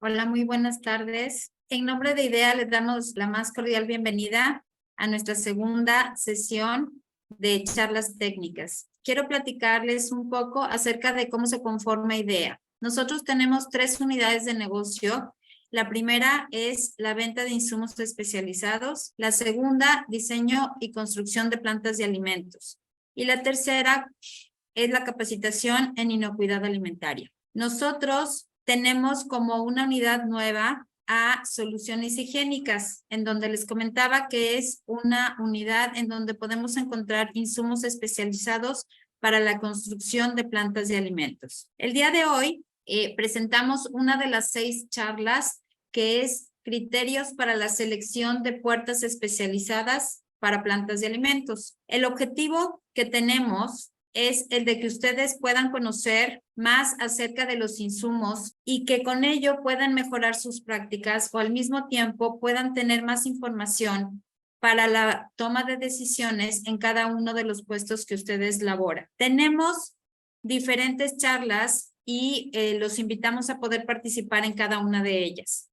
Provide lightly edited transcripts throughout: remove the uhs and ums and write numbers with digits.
Hola, muy buenas tardes. En nombre de IDEA les damos la más cordial bienvenida a nuestra segunda sesión de charlas técnicas. Quiero platicarles un poco acerca de cómo se conforma IDEA. Nosotros tenemos 3 unidades de negocio. La primera es la venta de insumos especializados. La segunda, diseño y construcción de plantas de alimentos. Y la tercera es la capacitación en inocuidad alimentaria. Nosotros tenemos como una unidad nueva a soluciones higiénicas, en donde les comentaba que es una unidad en donde podemos encontrar insumos especializados para la construcción de plantas de alimentos. El día de hoy presentamos una de las 6 charlas que es criterios para la selección de puertas especializadas para plantas de alimentos. El objetivo que tenemos es el de que ustedes puedan conocer más acerca de los insumos y que con ello puedan mejorar sus prácticas o al mismo tiempo puedan tener más información para la toma de decisiones en cada uno de los puestos que ustedes laboran. Tenemos diferentes charlas y los invitamos a poder participar en cada una de ellas.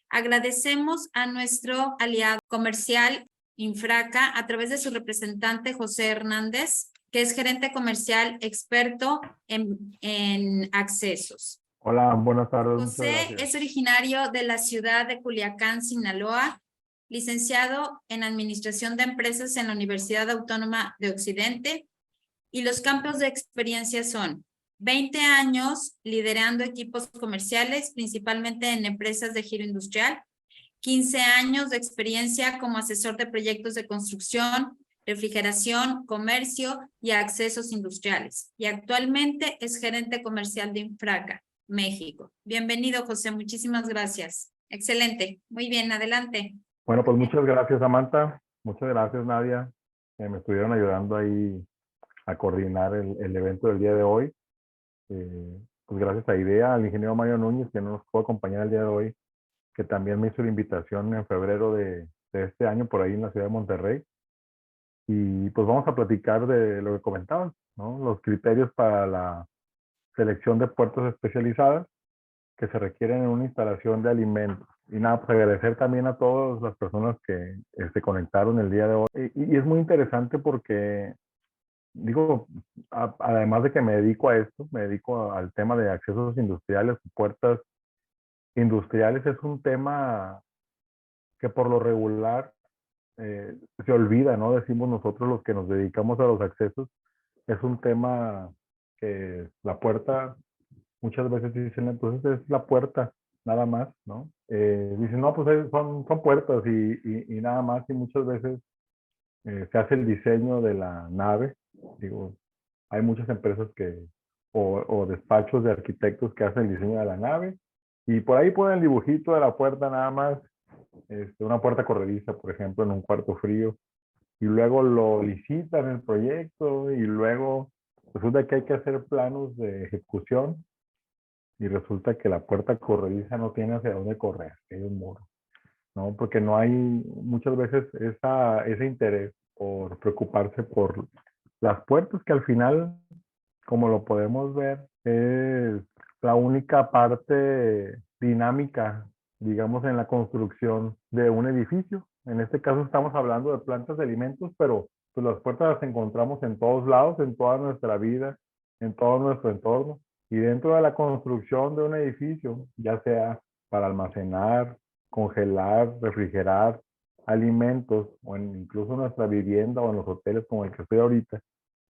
Agradecemos a nuestro aliado comercial Infraca a través de su representante José Hernández, que es gerente comercial experto en accesos. Hola, buenas tardes. José es originario de la ciudad de Culiacán, Sinaloa, licenciado en Administración de Empresas en la Universidad Autónoma de Occidente, y los campos de experiencia son 20 años liderando equipos comerciales, principalmente en empresas de giro industrial, 15 años de experiencia como asesor de proyectos de construcción, refrigeración, comercio y accesos industriales. Y actualmente es gerente comercial de Infraca, México. Bienvenido, José. Muchísimas gracias. Excelente. Muy bien, adelante. Bueno, pues muchas gracias, Samantha. Muchas gracias, Nadia. Me estuvieron ayudando ahí a coordinar el evento del día de hoy. Pues gracias a IDEA, al ingeniero Mario Núñez, que no nos pudo acompañar el día de hoy, que también me hizo la invitación en febrero de este año por ahí en la ciudad de Monterrey. Y pues vamos a platicar de lo que comentaban, ¿no? Los criterios para la selección de puertas especializadas que se requieren en una instalación de alimentos. Y nada, pues agradecer también a todas las personas que se conectaron el día de hoy. Y es muy interesante porque, digo, además de que me dedico a esto, me dedico al tema de accesos industriales, puertas industriales, es un tema que por lo regular se olvida, ¿no? Decimos nosotros los que nos dedicamos a los accesos, es un tema que la puerta, muchas veces dicen, entonces es la puerta, nada más, ¿no? Dicen, no, pues son puertas y nada más, y muchas veces se hace el diseño de la nave. Digo, hay muchas empresas o despachos de arquitectos que hacen el diseño de la nave, y por ahí ponen el dibujito de la puerta nada más, una puerta corrediza, por ejemplo, en un cuarto frío, y luego lo licitan el proyecto, y luego resulta que hay que hacer planos de ejecución, y resulta que la puerta corrediza no tiene hacia dónde correr, que hay un muro, ¿no? Porque no hay muchas veces ese interés por preocuparse por las puertas, que al final, como lo podemos ver, es la única parte dinámica, digamos, en la construcción de un edificio. En este caso estamos hablando de plantas de alimentos, pero pues las puertas las encontramos en todos lados, en toda nuestra vida, en todo nuestro entorno. Y dentro de la construcción de un edificio, ya sea para almacenar, congelar, refrigerar alimentos, o incluso en nuestra vivienda o en los hoteles como el que estoy ahorita,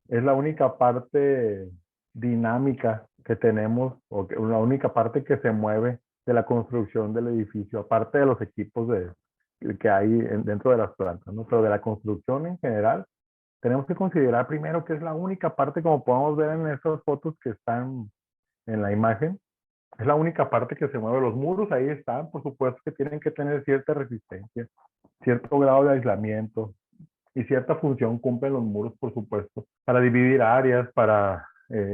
es la única parte dinámica que tenemos, la única parte que se mueve de la construcción del edificio, aparte de los equipos que hay dentro de las plantas, ¿no? Pero de la construcción en general, tenemos que considerar primero que es la única parte, como podemos ver en estas fotos que están en la imagen, es la única parte que se mueve. Los muros ahí están, por supuesto que tienen que tener cierta resistencia, cierto grado de aislamiento, y cierta función cumplen los muros, por supuesto, para dividir áreas, para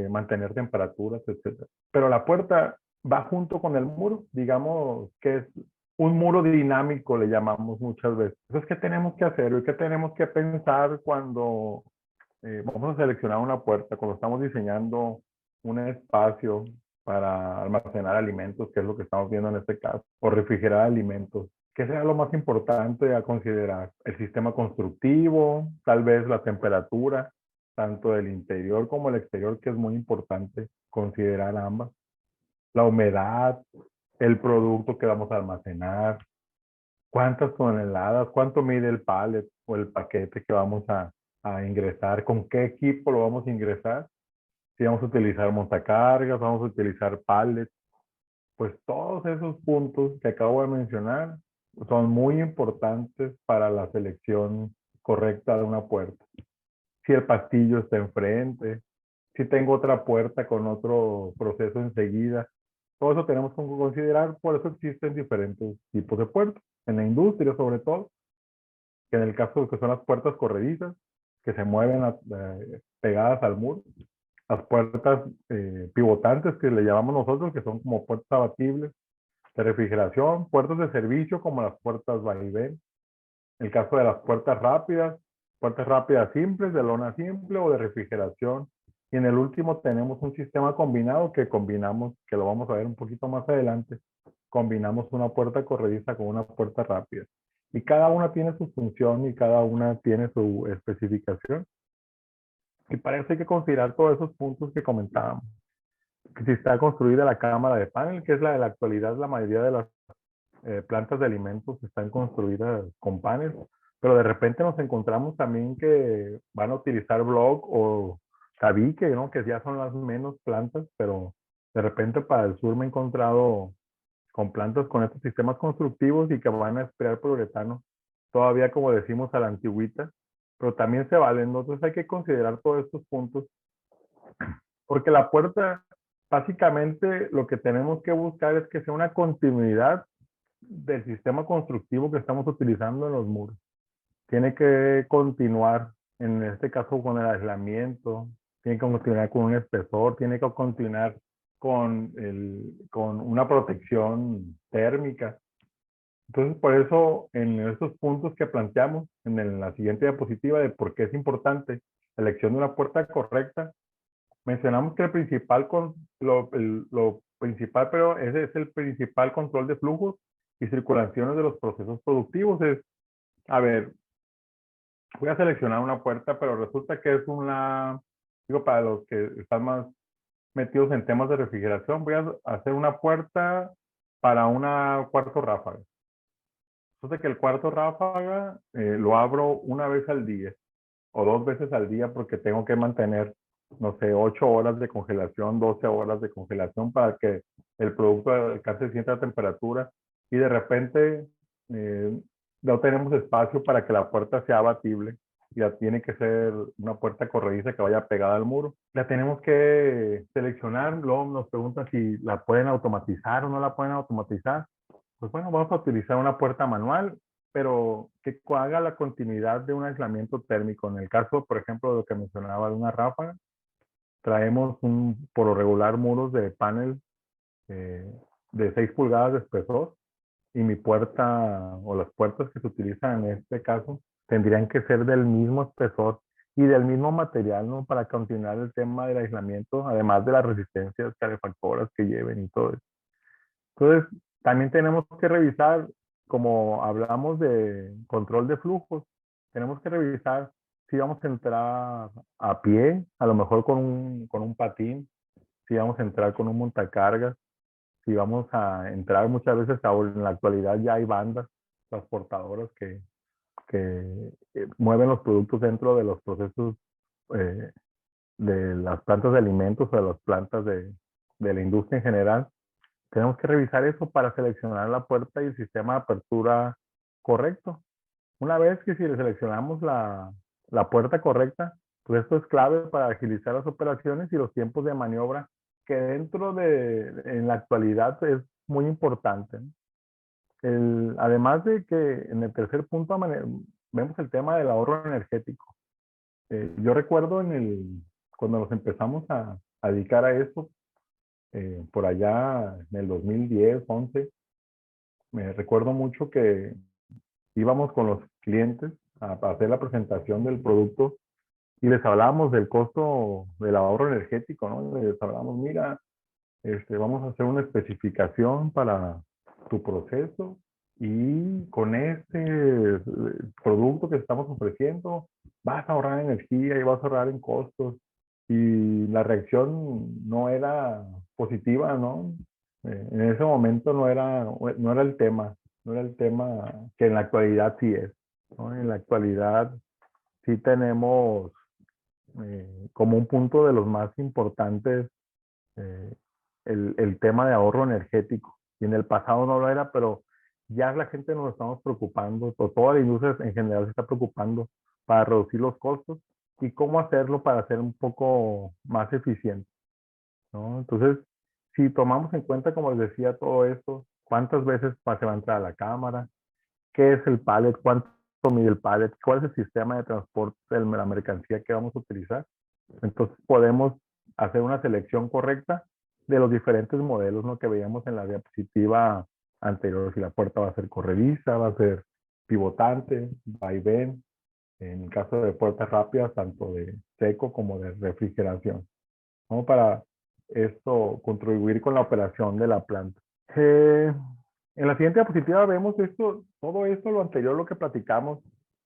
mantener temperaturas, etcétera. Pero la puerta va junto con el muro, digamos que es un muro dinámico, le llamamos muchas veces. Entonces, ¿qué tenemos que hacer y qué tenemos que pensar cuando vamos a seleccionar una puerta, cuando estamos diseñando un espacio para almacenar alimentos, que es lo que estamos viendo en este caso, o refrigerar alimentos. ¿Qué será lo más importante a considerar? El sistema constructivo, tal vez la temperatura, tanto del interior como el exterior, que es muy importante considerar ambas. La humedad, el producto que vamos a almacenar, cuántas toneladas, cuánto mide el pallet o el paquete que vamos a ingresar, con qué equipo lo vamos a ingresar, si vamos a utilizar montacargas, vamos a utilizar pallets, pues todos esos puntos que acabo de mencionar son muy importantes para la selección correcta de una puerta. Si el pastillo está enfrente, si tengo otra puerta con otro proceso enseguida, todo eso tenemos que considerar, por eso existen diferentes tipos de puertas, en la industria sobre todo, que en el caso de que son las puertas corredizas, que se mueven pegadas al muro, las puertas pivotantes que le llamamos nosotros, que son como puertas abatibles, de refrigeración, puertas de servicio como las puertas vaivén, el caso de las puertas rápidas simples, de lona simple o de refrigeración. Y en el último tenemos un sistema combinado que combinamos, que lo vamos a ver un poquito más adelante, combinamos una puerta corrediza con una puerta rápida. Y cada una tiene su función y cada una tiene su especificación. Y para eso hay que considerar todos esos puntos que comentábamos. Que si está construida la cámara de panel, que es la de la actualidad, la mayoría de las plantas de alimentos están construidas con panel, pero de repente nos encontramos también que van a utilizar block o tabique, ¿no? Que ya son las menos plantas, pero de repente para el sur me he encontrado con plantas con estos sistemas constructivos y que van a esperar poliuretano, todavía como decimos a la antigüita, pero también se valen, ¿no? Entonces hay que considerar todos estos puntos, porque la puerta, básicamente lo que tenemos que buscar es que sea una continuidad del sistema constructivo que estamos utilizando en los muros. Tiene que continuar, en este caso, con el aislamiento, tiene que continuar con un espesor, tiene que continuar con una protección térmica. Entonces, por eso, en estos puntos que planteamos en la siguiente diapositiva de por qué es importante la elección de una puerta correcta, mencionamos que el principal, lo principal, pero ese es el principal control de flujos y circulaciones de los procesos productivos. Es, a ver, voy a seleccionar una puerta, pero resulta que es digo, para los que están más metidos en temas de refrigeración, voy a hacer una puerta para un cuarto ráfaga. Resulta que el cuarto ráfaga lo abro una vez al día o dos veces al día porque tengo que mantener, no sé, 8 horas de congelación, 12 horas de congelación para que el producto alcance cierta temperatura y de repente no tenemos espacio para que la puerta sea abatible. Ya tiene que ser una puerta corrediza que vaya pegada al muro. La tenemos que seleccionar, luego nos preguntan si la pueden automatizar o no la pueden automatizar. Pues bueno, vamos a utilizar una puerta manual, pero que haga la continuidad de un aislamiento térmico. En el caso, por ejemplo, de lo que mencionaba de una ráfaga, traemos por lo regular muros de panel de 6 pulgadas de espesor y mi puerta o las puertas que se utilizan en este caso tendrían que ser del mismo espesor y del mismo material, ¿no? Para continuar el tema del aislamiento, además de las resistencias calefactoras que lleven y todo eso. Entonces, también tenemos que revisar, como hablamos de control de flujos, tenemos que revisar si vamos a entrar a pie, a lo mejor con un patín, si vamos a entrar con un montacargas, si vamos a entrar muchas veces, ahora en la actualidad ya hay bandas transportadoras que mueven los productos dentro de los procesos eh, de las plantas de alimentos o de las plantas de la industria en general. Tenemos que revisar eso para seleccionar la puerta y el sistema de apertura correcto. Una vez que si le seleccionamos la puerta correcta, pues esto es clave para agilizar las operaciones y los tiempos de maniobra, que en la actualidad es muy importante. Además de que en el tercer punto vemos el tema del ahorro energético. Yo recuerdo cuando nos empezamos a dedicar a esto, por allá en el 2010, 11, me recuerdo mucho que íbamos con los clientes a hacer la presentación del producto y les hablábamos del costo del ahorro energético, ¿no? Les hablábamos, mira, vamos a hacer una especificación para tu proceso y con este producto que estamos ofreciendo vas a ahorrar energía y vas a ahorrar en costos. Y la reacción no era positiva, ¿no? En ese momento no era el tema, no era el tema que en la actualidad sí es, ¿no? En la actualidad sí tenemos como un punto de los más importantes eh, el tema de ahorro energético. Y en el pasado no lo era, pero ya la gente nos estamos preocupando, o toda la industria en general se está preocupando para reducir los costos y cómo hacerlo para ser un poco más eficiente, ¿no? Entonces, si tomamos en cuenta, como les decía, todo esto, cuántas veces se va a entrar a la cámara, qué es el pallet, cuánto mide el pallet, cuál es el sistema de transporte de la mercancía que vamos a utilizar, entonces podemos hacer una selección correcta de los diferentes modelos, ¿no? Que veíamos en la diapositiva anterior. Si la puerta va a ser corrediza, va a ser pivotante, vaivén, en el caso de puertas rápidas, tanto de seco como de refrigeración, ¿no? Para esto contribuir con la operación de la planta. En la siguiente diapositiva vemos esto, todo esto, lo anterior, lo que platicamos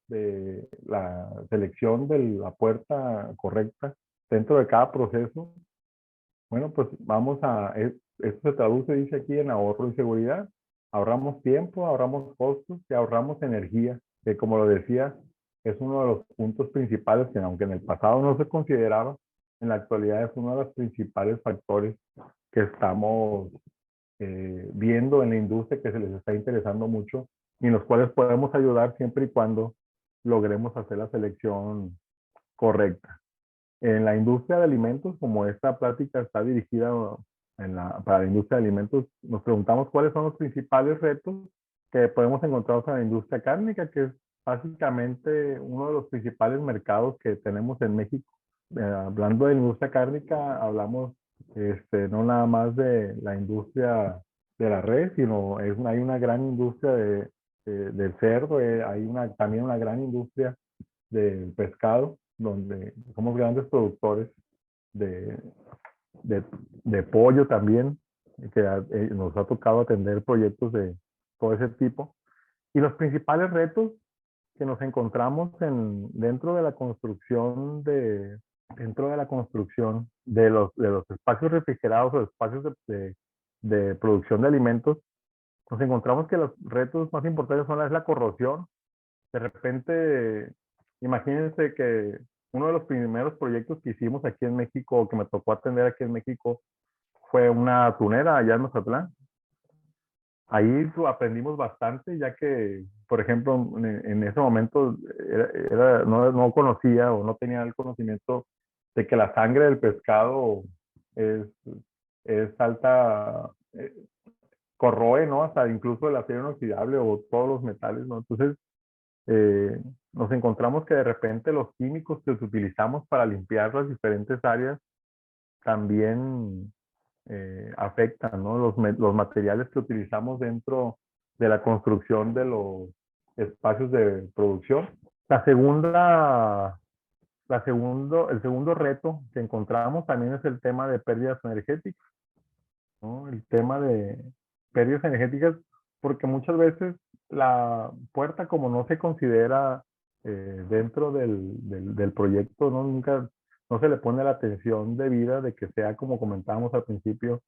de la selección de la puerta correcta dentro de cada proceso. Bueno, pues esto se traduce, dice aquí, en ahorro y seguridad. Ahorramos tiempo, ahorramos costos y ahorramos energía, que como lo decía, es uno de los puntos principales que aunque en el pasado no se consideraba, en la actualidad es uno de los principales factores que estamos viendo en la industria que se les está interesando mucho y en los cuales podemos ayudar siempre y cuando logremos hacer la selección correcta. En la industria de alimentos, como esta plática está dirigida para la industria de alimentos, nos preguntamos cuáles son los principales retos que podemos encontrar en la industria cárnica, que es básicamente uno de los principales mercados que tenemos en México. Hablando de la industria cárnica, hablamos no nada más de la industria de la red, sino hay una gran industria del cerdo, también una gran industria del pescado, donde somos grandes productores de, de, de pollo también, que nos ha tocado atender proyectos de todo ese tipo. Y los principales retos que nos encontramos dentro de la construcción de los espacios refrigerados o espacios de producción de alimentos, nos encontramos que los retos más importantes es la corrosión. De repente, imagínense que uno de los primeros proyectos que hicimos aquí en México, que me tocó atender aquí en México, fue una tunera allá en Mazatlán. Ahí aprendimos bastante, ya que, por ejemplo, en ese momento no conocía o no tenía el conocimiento de que la sangre del pescado es, es alta, corroe, ¿no? Hasta incluso el acero inoxidable o todos los metales, ¿no? Entonces, nos encontramos que de repente los químicos que utilizamos para limpiar las diferentes áreas también afectan, ¿no? Los materiales que utilizamos dentro de la construcción de los espacios de producción. El segundo reto que encontramos también es el tema de pérdidas energéticas, ¿no? El tema de pérdidas energéticas, porque muchas veces la puerta, como no se considera dentro del proyecto, ¿no? Nunca, no se le pone la atención debida de que sea, como comentábamos al principio,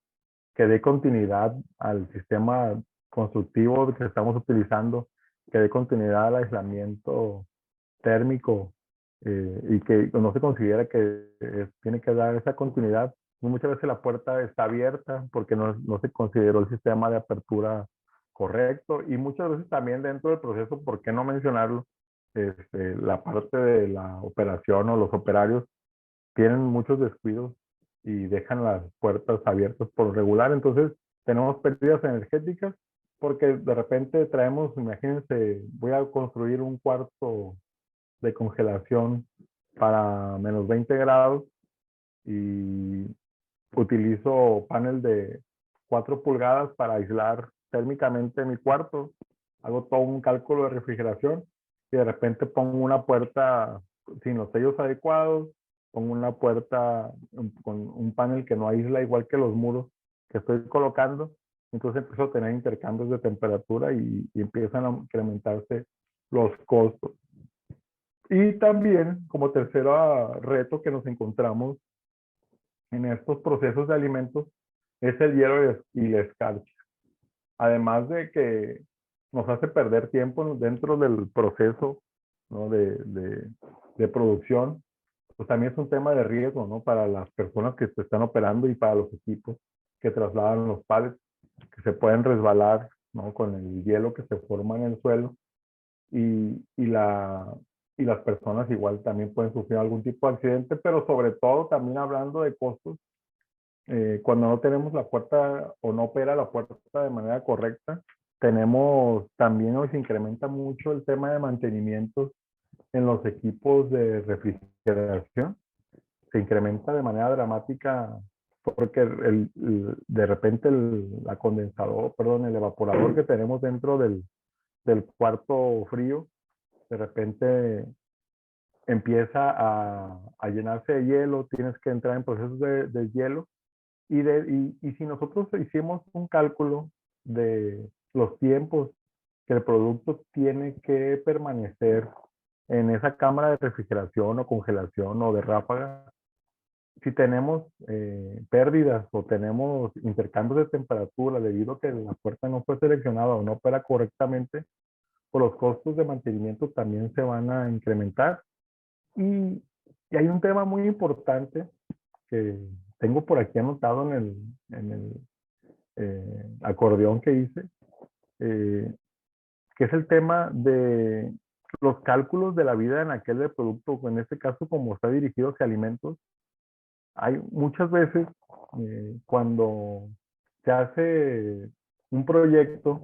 que dé continuidad al sistema constructivo que estamos utilizando, que dé continuidad al aislamiento térmico y que no se considera que tiene que dar esa continuidad. Muchas veces la puerta está abierta porque no se consideró el sistema de apertura correcto y muchas veces también dentro del proceso, ¿por qué no mencionarlo? La parte de la operación o los operarios tienen muchos descuidos y dejan las puertas abiertas por regular. Entonces, tenemos pérdidas energéticas porque de repente traemos, imagínense, voy a construir un cuarto de congelación para menos 20 grados y utilizo panel de 4 pulgadas para aislar térmicamente mi cuarto. Hago todo un cálculo de refrigeración y de repente pongo una puerta sin los sellos adecuados, pongo una puerta con un panel que no aísla igual que los muros. que estoy colocando, entonces empiezo a tener intercambios de temperatura y empiezan a incrementarse los costos. Y también, como tercer reto que nos encontramos en estos procesos de alimentos, es el hielo y la escarcha. Además de que nos hace perder tiempo dentro del proceso, ¿no? de producción, pues también es un tema de riesgo, ¿no? Para las personas que se están operando y para los equipos que trasladan los pallets, que se pueden resbalar, ¿no? Con el hielo que se forma en el suelo y las personas igual también pueden sufrir algún tipo de accidente, pero sobre todo también hablando de costos, cuando no tenemos la puerta o no opera la puerta de manera correcta, tenemos también hoy se incrementa mucho el tema de mantenimiento en los equipos de refrigeración. Se incrementa de manera dramática porque de repente la condensador, perdón, el evaporador que tenemos dentro del cuarto frío, de repente empieza a llenarse de hielo, tienes que entrar en procesos de hielo y si nosotros hicimos un cálculo de los tiempos que el producto tiene que permanecer en esa cámara de refrigeración o congelación o de ráfaga, si tenemos pérdidas o tenemos intercambios de temperatura debido a que la puerta no fue seleccionada o no opera correctamente, pues los costos de mantenimiento también se van a incrementar. Y hay un tema muy importante que tengo por aquí anotado en el acordeón que hice, eh, que es el tema de los cálculos de la vida en aquel del producto, en este caso como está dirigido hacia alimentos. Hay muchas veces cuando se hace un proyecto,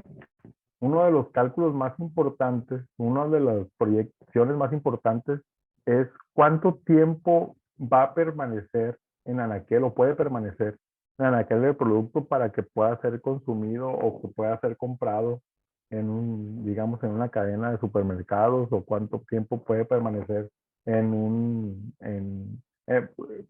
uno de los cálculos más importantes, una de las proyecciones más importantes es cuánto tiempo va a permanecer en anaquel o puede permanecer en anaquel del producto para que pueda ser consumido o que pueda ser comprado digamos, en una cadena de supermercados o cuánto tiempo puede permanecer en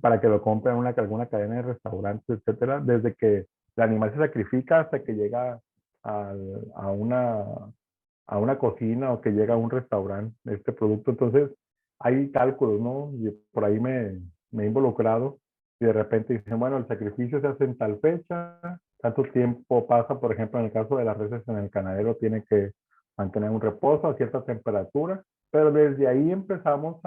para que lo compre en alguna cadena de restaurantes, etcétera, desde que el animal se sacrifica hasta que llega a una cocina o que llega a un restaurante este producto. Entonces, hay cálculos, ¿no? Y por ahí me he involucrado y de repente dicen, bueno, el sacrificio se hace en tal fecha, tanto tiempo pasa, por ejemplo, en el caso de las reses en el canadero, tiene que mantener un reposo a cierta temperatura, pero desde ahí empezamos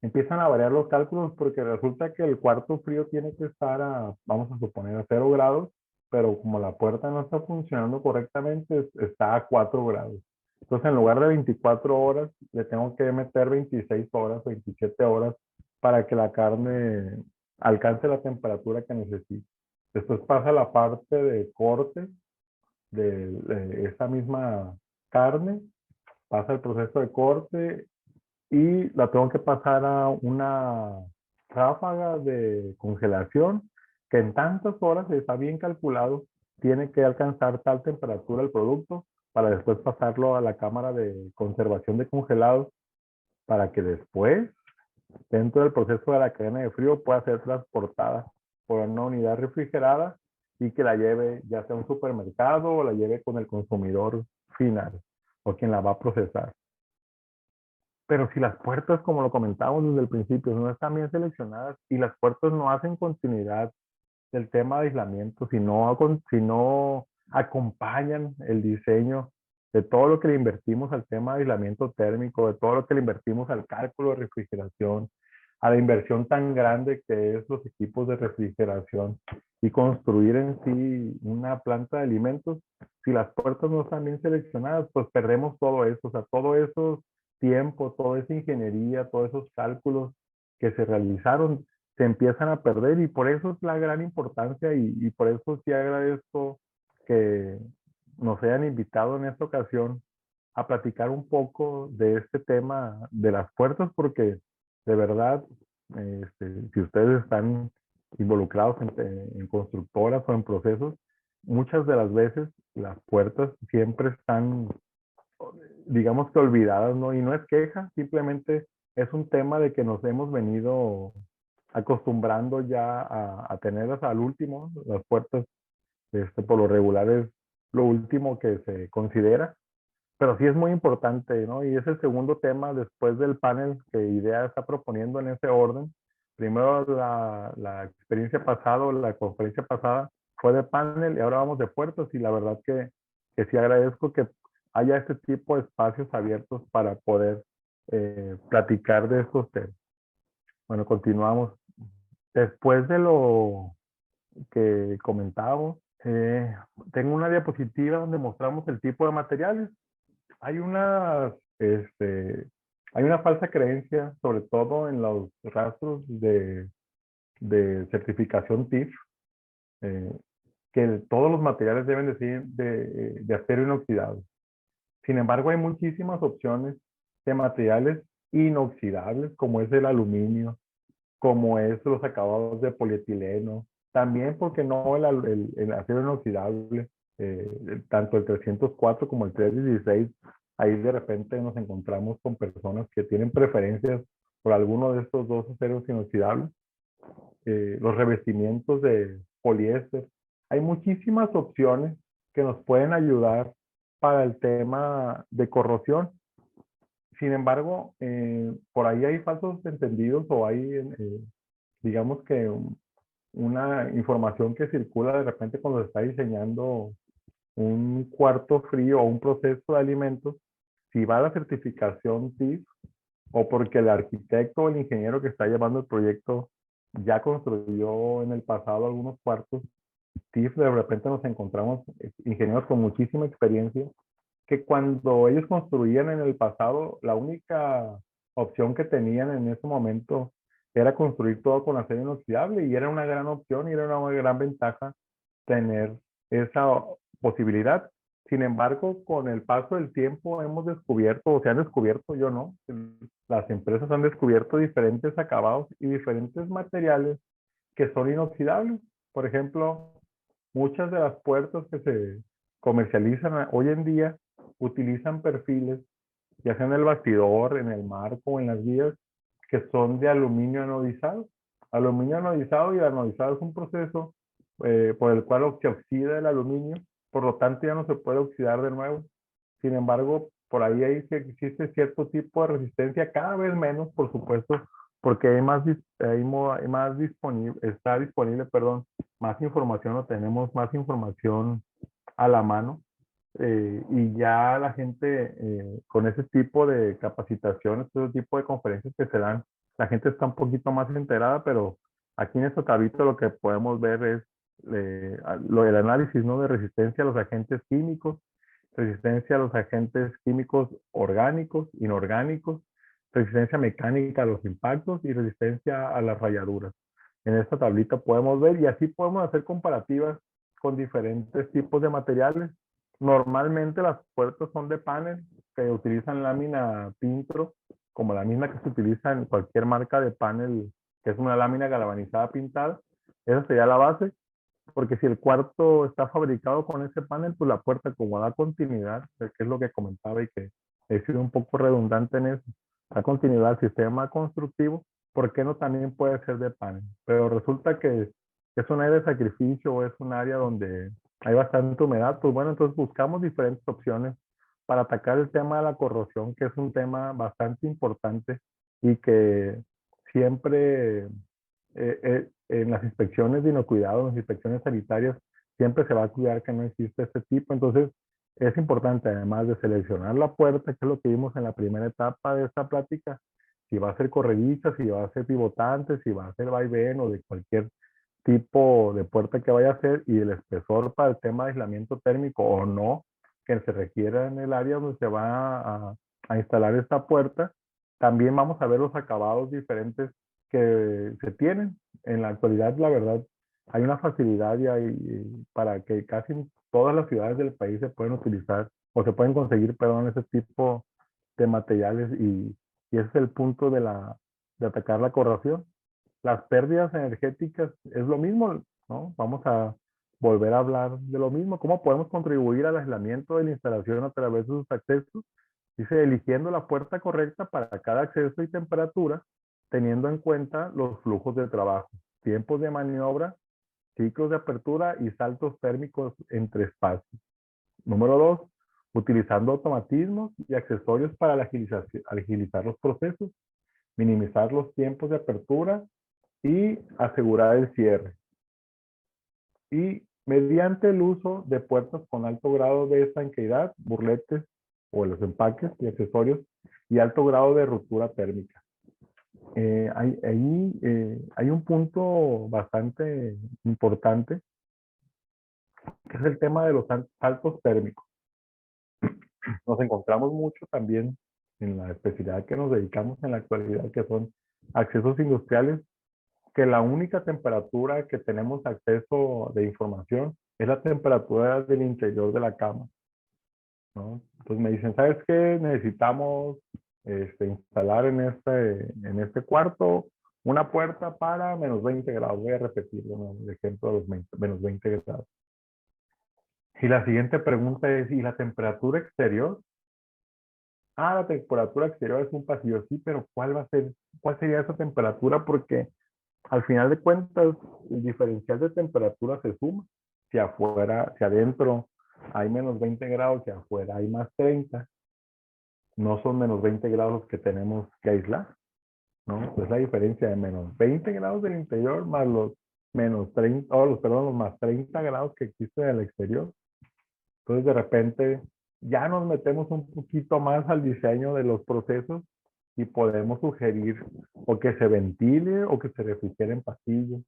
empiezan a variar los cálculos porque resulta que el cuarto frío tiene que estar vamos a suponer, a 0 grados, pero como la puerta no está funcionando correctamente, está a 4 grados. Entonces, en lugar de 24 horas, le tengo que meter 26 horas, 27 horas para que la carne alcance la temperatura que necesita. Después pasa la parte de corte de esa misma carne, pasa el proceso de corte y la tengo que pasar a una ráfaga de congelación que en tantas horas está bien calculado, tiene que alcanzar tal temperatura el producto para después pasarlo a la cámara de conservación de congelados para que después, dentro del proceso de la cadena de frío, pueda ser transportada por una unidad refrigerada y que la lleve ya sea a un supermercado o la lleve con el consumidor final o quien la va a procesar. Pero si las puertas, como lo comentábamos desde el principio, no están bien seleccionadas y las puertas no hacen continuidad del tema de aislamiento, si no acompañan el diseño de todo lo que le invertimos al tema de aislamiento térmico, de todo lo que le invertimos al cálculo de refrigeración, a la inversión tan grande que es los equipos de refrigeración y construir en sí una planta de alimentos, si las puertas no están bien seleccionadas, pues perdemos todo eso, o sea, todo eso tiempo, toda esa ingeniería, todos esos cálculos que se realizaron se empiezan a perder y por eso es la gran importancia y por eso sí agradezco que nos hayan invitado en esta ocasión a platicar un poco de este tema de las puertas porque de verdad, si ustedes están involucrados en constructoras o en procesos, muchas de las veces las puertas siempre están digamos que olvidadas, ¿no? Y no es queja, simplemente es un tema de que nos hemos venido acostumbrando ya a tenerlas al último. Las puertas, por lo regular, es lo último que se considera, pero sí es muy importante, ¿no? Y es el segundo tema después del panel que IDEA está proponiendo en ese orden. Primero la experiencia pasada, la conferencia pasada fue de panel y ahora vamos de puertas, y la verdad que sí agradezco que haya este tipo de espacios abiertos para poder platicar de estos temas. Bueno, continuamos. Después de lo que comentábamos, tengo una diapositiva donde mostramos el tipo de materiales. Hay hay una falsa creencia, sobre todo en los rastros de certificación TIF, que todos los materiales deben de ser de acero inoxidable. Sin embargo, hay muchísimas opciones de materiales inoxidables, como es el aluminio, como es los acabados de polietileno, también, porque no el acero inoxidable, tanto el 304 como el 316, ahí de repente nos encontramos con personas que tienen preferencias por alguno de estos dos aceros inoxidables. Los revestimientos de poliéster. Hay muchísimas opciones que nos pueden ayudar para el tema de corrosión. Sin embargo, por ahí hay falsos entendidos, o hay, digamos que una información que circula de repente cuando se está diseñando un cuarto frío o un proceso de alimentos, si va a la certificación TIF o porque el arquitecto o el ingeniero que está llevando el proyecto ya construyó en el pasado algunos cuartos TIF. De repente nos encontramos ingenieros con muchísima experiencia que cuando ellos construían en el pasado, la única opción que tenían en ese momento era construir todo con acero inoxidable, y era una gran opción y era una gran ventaja tener esa posibilidad. Sin embargo, con el paso del tiempo hemos descubierto, o se han descubierto, yo no, las empresas han descubierto diferentes acabados y diferentes materiales que son inoxidables. Por ejemplo, muchas de las puertas que se comercializan hoy en día utilizan perfiles, ya sea en el bastidor, en el marco o en las guías, que son de aluminio anodizado. Aluminio anodizado, y el anodizado es un proceso por el cual se oxida el aluminio, por lo tanto ya no se puede oxidar de nuevo. Sin embargo, por ahí existe cierto tipo de resistencia, cada vez menos, por supuesto, porque hay más disponible, está disponible, perdón, más información, o tenemos más información a la mano, y ya la gente con ese tipo de capacitaciones, ese tipo de conferencias que se dan, la gente está un poquito más enterada, pero aquí en este tablito lo que podemos ver es el análisis, ¿no?, de resistencia a los agentes químicos, resistencia a los agentes químicos orgánicos, inorgánicos, resistencia mecánica a los impactos y resistencia a las rayaduras. En esta tablita podemos ver, y así podemos hacer comparativas con diferentes tipos de materiales. Normalmente las puertas son de panel que utilizan lámina Pintro, como la misma que se utiliza en cualquier marca de panel, que es una lámina galvanizada pintada. Esa sería la base, porque si el cuarto está fabricado con ese panel, pues la puerta, como da continuidad, que es lo que comentaba y que he sido un poco redundante en eso, da continuidad al sistema constructivo, ¿por qué no también puede ser de panel? Pero resulta que es un área de sacrificio, o es un área donde hay bastante humedad. Pues bueno, entonces buscamos diferentes opciones para atacar el tema de la corrosión, que es un tema bastante importante y que siempre en las inspecciones de inocuidado, en las inspecciones sanitarias, siempre se va a cuidar que no existe este tipo. Entonces, es importante, además de seleccionar la puerta, que es lo que vimos en la primera etapa de esta plática, si va a ser corrediza, si va a ser pivotante, si va a ser vaivén o de cualquier tipo de puerta que vaya a ser, y el espesor para el tema de aislamiento térmico o no, que se requiera en el área donde se va a instalar esta puerta. También vamos a ver los acabados diferentes que se tienen. En la actualidad, la verdad, hay una facilidad para que casi todas las ciudades del país se pueden utilizar, o se pueden conseguir, perdón, ese tipo de materiales, y ese es el punto de atacar la corrosión. Las pérdidas energéticas es lo mismo, ¿no? Vamos a volver a hablar de lo mismo. ¿Cómo podemos contribuir al aislamiento de la instalación a través de sus accesos? Dice, eligiendo la puerta correcta para cada acceso y temperatura, teniendo en cuenta los flujos de trabajo, tiempos de maniobra, ciclos de apertura y saltos térmicos entre espacios. Número 2, utilizando automatismos y accesorios para agilizar los procesos, minimizar los tiempos de apertura y asegurar el cierre. Y mediante el uso de puertas con alto grado de estanqueidad, burletes o los empaques y accesorios y alto grado de ruptura térmica. Hay un punto bastante importante, que es el tema de los saltos térmicos. Nos encontramos mucho también en la especialidad que nos dedicamos en la actualidad, que son accesos industriales, que la única temperatura que tenemos acceso de información es la temperatura del interior de la cama, ¿no? Entonces me dicen, ¿sabes qué? Necesitamos instalar en este cuarto una puerta para menos 20 grados. Voy a repetirlo, ¿no? El ejemplo de los menos 20 grados. Y la siguiente pregunta es, ¿y la temperatura exterior? Ah, la temperatura exterior es un pasillo, sí, pero ¿cuál sería esa temperatura? Porque al final de cuentas, el diferencial de temperatura se suma. Si afuera, si adentro hay menos 20 grados, si afuera hay más 30, no son menos 20 grados que tenemos que aislar, ¿no? Es la diferencia de menos 20 grados del interior más los menos 30, los más 30 grados que existen en el exterior. Entonces, de repente, ya nos metemos un poquito más al diseño de los procesos y podemos sugerir o que se ventile o que se refrigeren pasillos,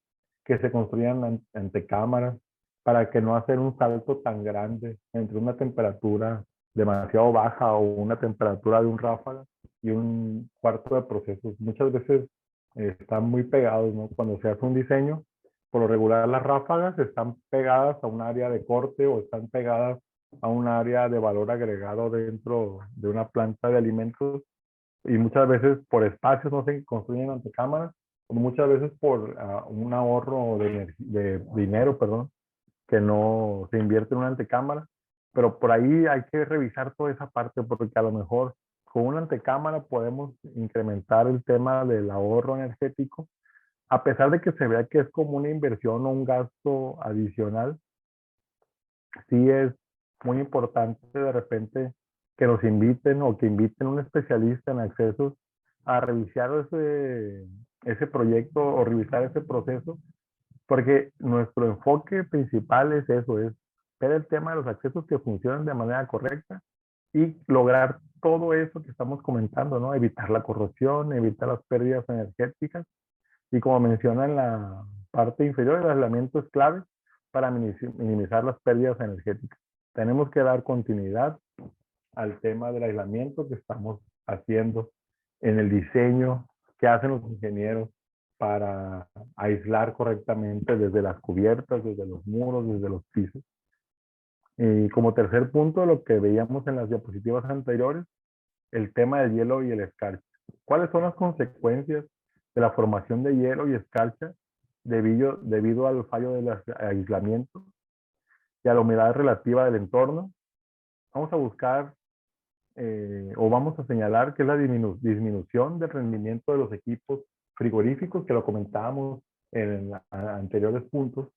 que se construyan antecámaras para que no hacer un salto tan grande entre una temperatura demasiado baja o una temperatura de un ráfaga y un cuarto de procesos. Muchas veces están muy pegados, ¿no? Cuando se hace un diseño, por lo regular las ráfagas están pegadas a un área de corte o están pegadas a un área de valor agregado dentro de una planta de alimentos, y muchas veces por espacios no se construyen antecámaras, o muchas veces por un ahorro de dinero, perdón, que no se invierte en una antecámara, pero por ahí hay que revisar toda esa parte, porque a lo mejor con una antecámara podemos incrementar el tema del ahorro energético, a pesar de que se vea que es como una inversión o un gasto adicional. Sí es muy importante de repente que nos inviten o que inviten a un especialista en accesos a revisar ese proyecto o revisar ese proceso, porque nuestro enfoque principal es eso, es ver el tema de los accesos que funcionan de manera correcta y lograr todo eso que estamos comentando, ¿no? Evitar la corrosión, evitar las pérdidas energéticas, y como menciona en la parte inferior, el aislamiento es clave para minimizar las pérdidas energéticas. Tenemos que dar continuidad al tema del aislamiento que estamos haciendo en el diseño que hacen los ingenieros para aislar correctamente desde las cubiertas, desde los muros, desde los pisos. Y como tercer punto, lo que veíamos en las diapositivas anteriores, el tema del hielo y el escarcha. ¿Cuáles son las consecuencias de la formación de hielo y escarcha debido al fallo del aislamiento y a la humedad relativa del entorno? Vamos a buscar o vamos a señalar que es la disminución del rendimiento de los equipos frigoríficos, que lo comentábamos en anteriores puntos,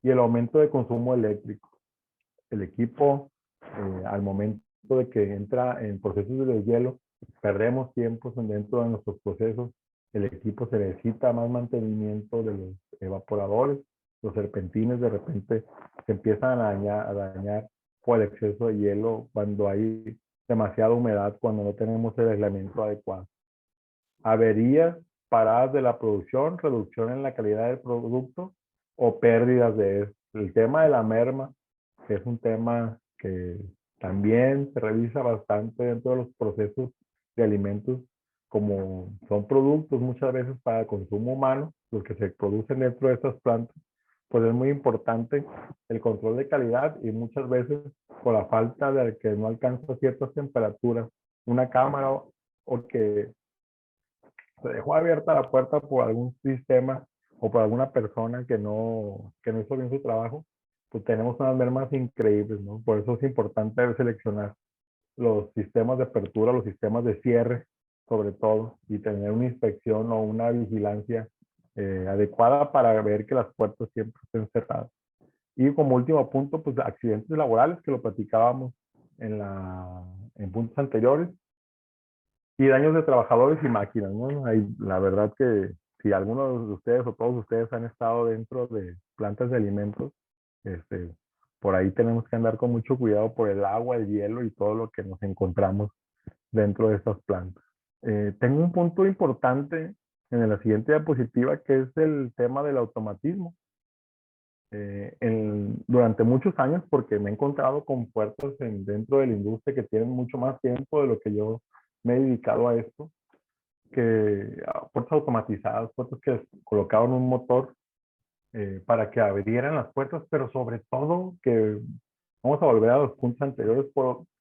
y el aumento de consumo eléctrico. El equipo, al momento de que entra en procesos de deshielo, perdemos tiempos dentro de nuestros procesos. El equipo se necesita más mantenimiento de los evaporadores, los serpentines de repente se empiezan a dañar por el exceso de hielo cuando hay demasiada humedad, cuando no tenemos el aislamiento adecuado. Averías, paradas de la producción, reducción en la calidad del producto o pérdidas de eso. El tema de la merma, que es un tema que también se revisa bastante dentro de los procesos de alimentos, como son productos muchas veces para consumo humano, los que se producen dentro de estas plantas, pues es muy importante el control de calidad, y muchas veces por la falta de que no alcanza ciertas temperaturas, una cámara o que se dejó abierta la puerta por algún sistema o por alguna persona que no hizo bien su trabajo, pues tenemos unas mermas increíbles, ¿no? Por eso es importante seleccionar los sistemas de apertura, los sistemas de cierre sobre todo, y tener una inspección o una vigilancia adecuada para ver que las puertas siempre estén cerradas. Y como último punto, pues accidentes laborales, que lo platicábamos en puntos anteriores, y daños de trabajadores y máquinas, ¿no? La verdad que si algunos de ustedes o todos ustedes han estado dentro de plantas de alimentos, este, por ahí tenemos que andar con mucho cuidado por el agua, el hielo y todo lo que nos encontramos dentro de estas plantas. Tengo un punto importante en la siguiente diapositiva, que es el tema del automatismo. Durante muchos años, porque me he encontrado con puertas dentro de la industria que tienen mucho más tiempo de lo que yo me he dedicado a esto, puertas automatizadas, puertas que colocaban un motor para que abrieran las puertas, pero sobre todo que, vamos a volver a los puntos anteriores,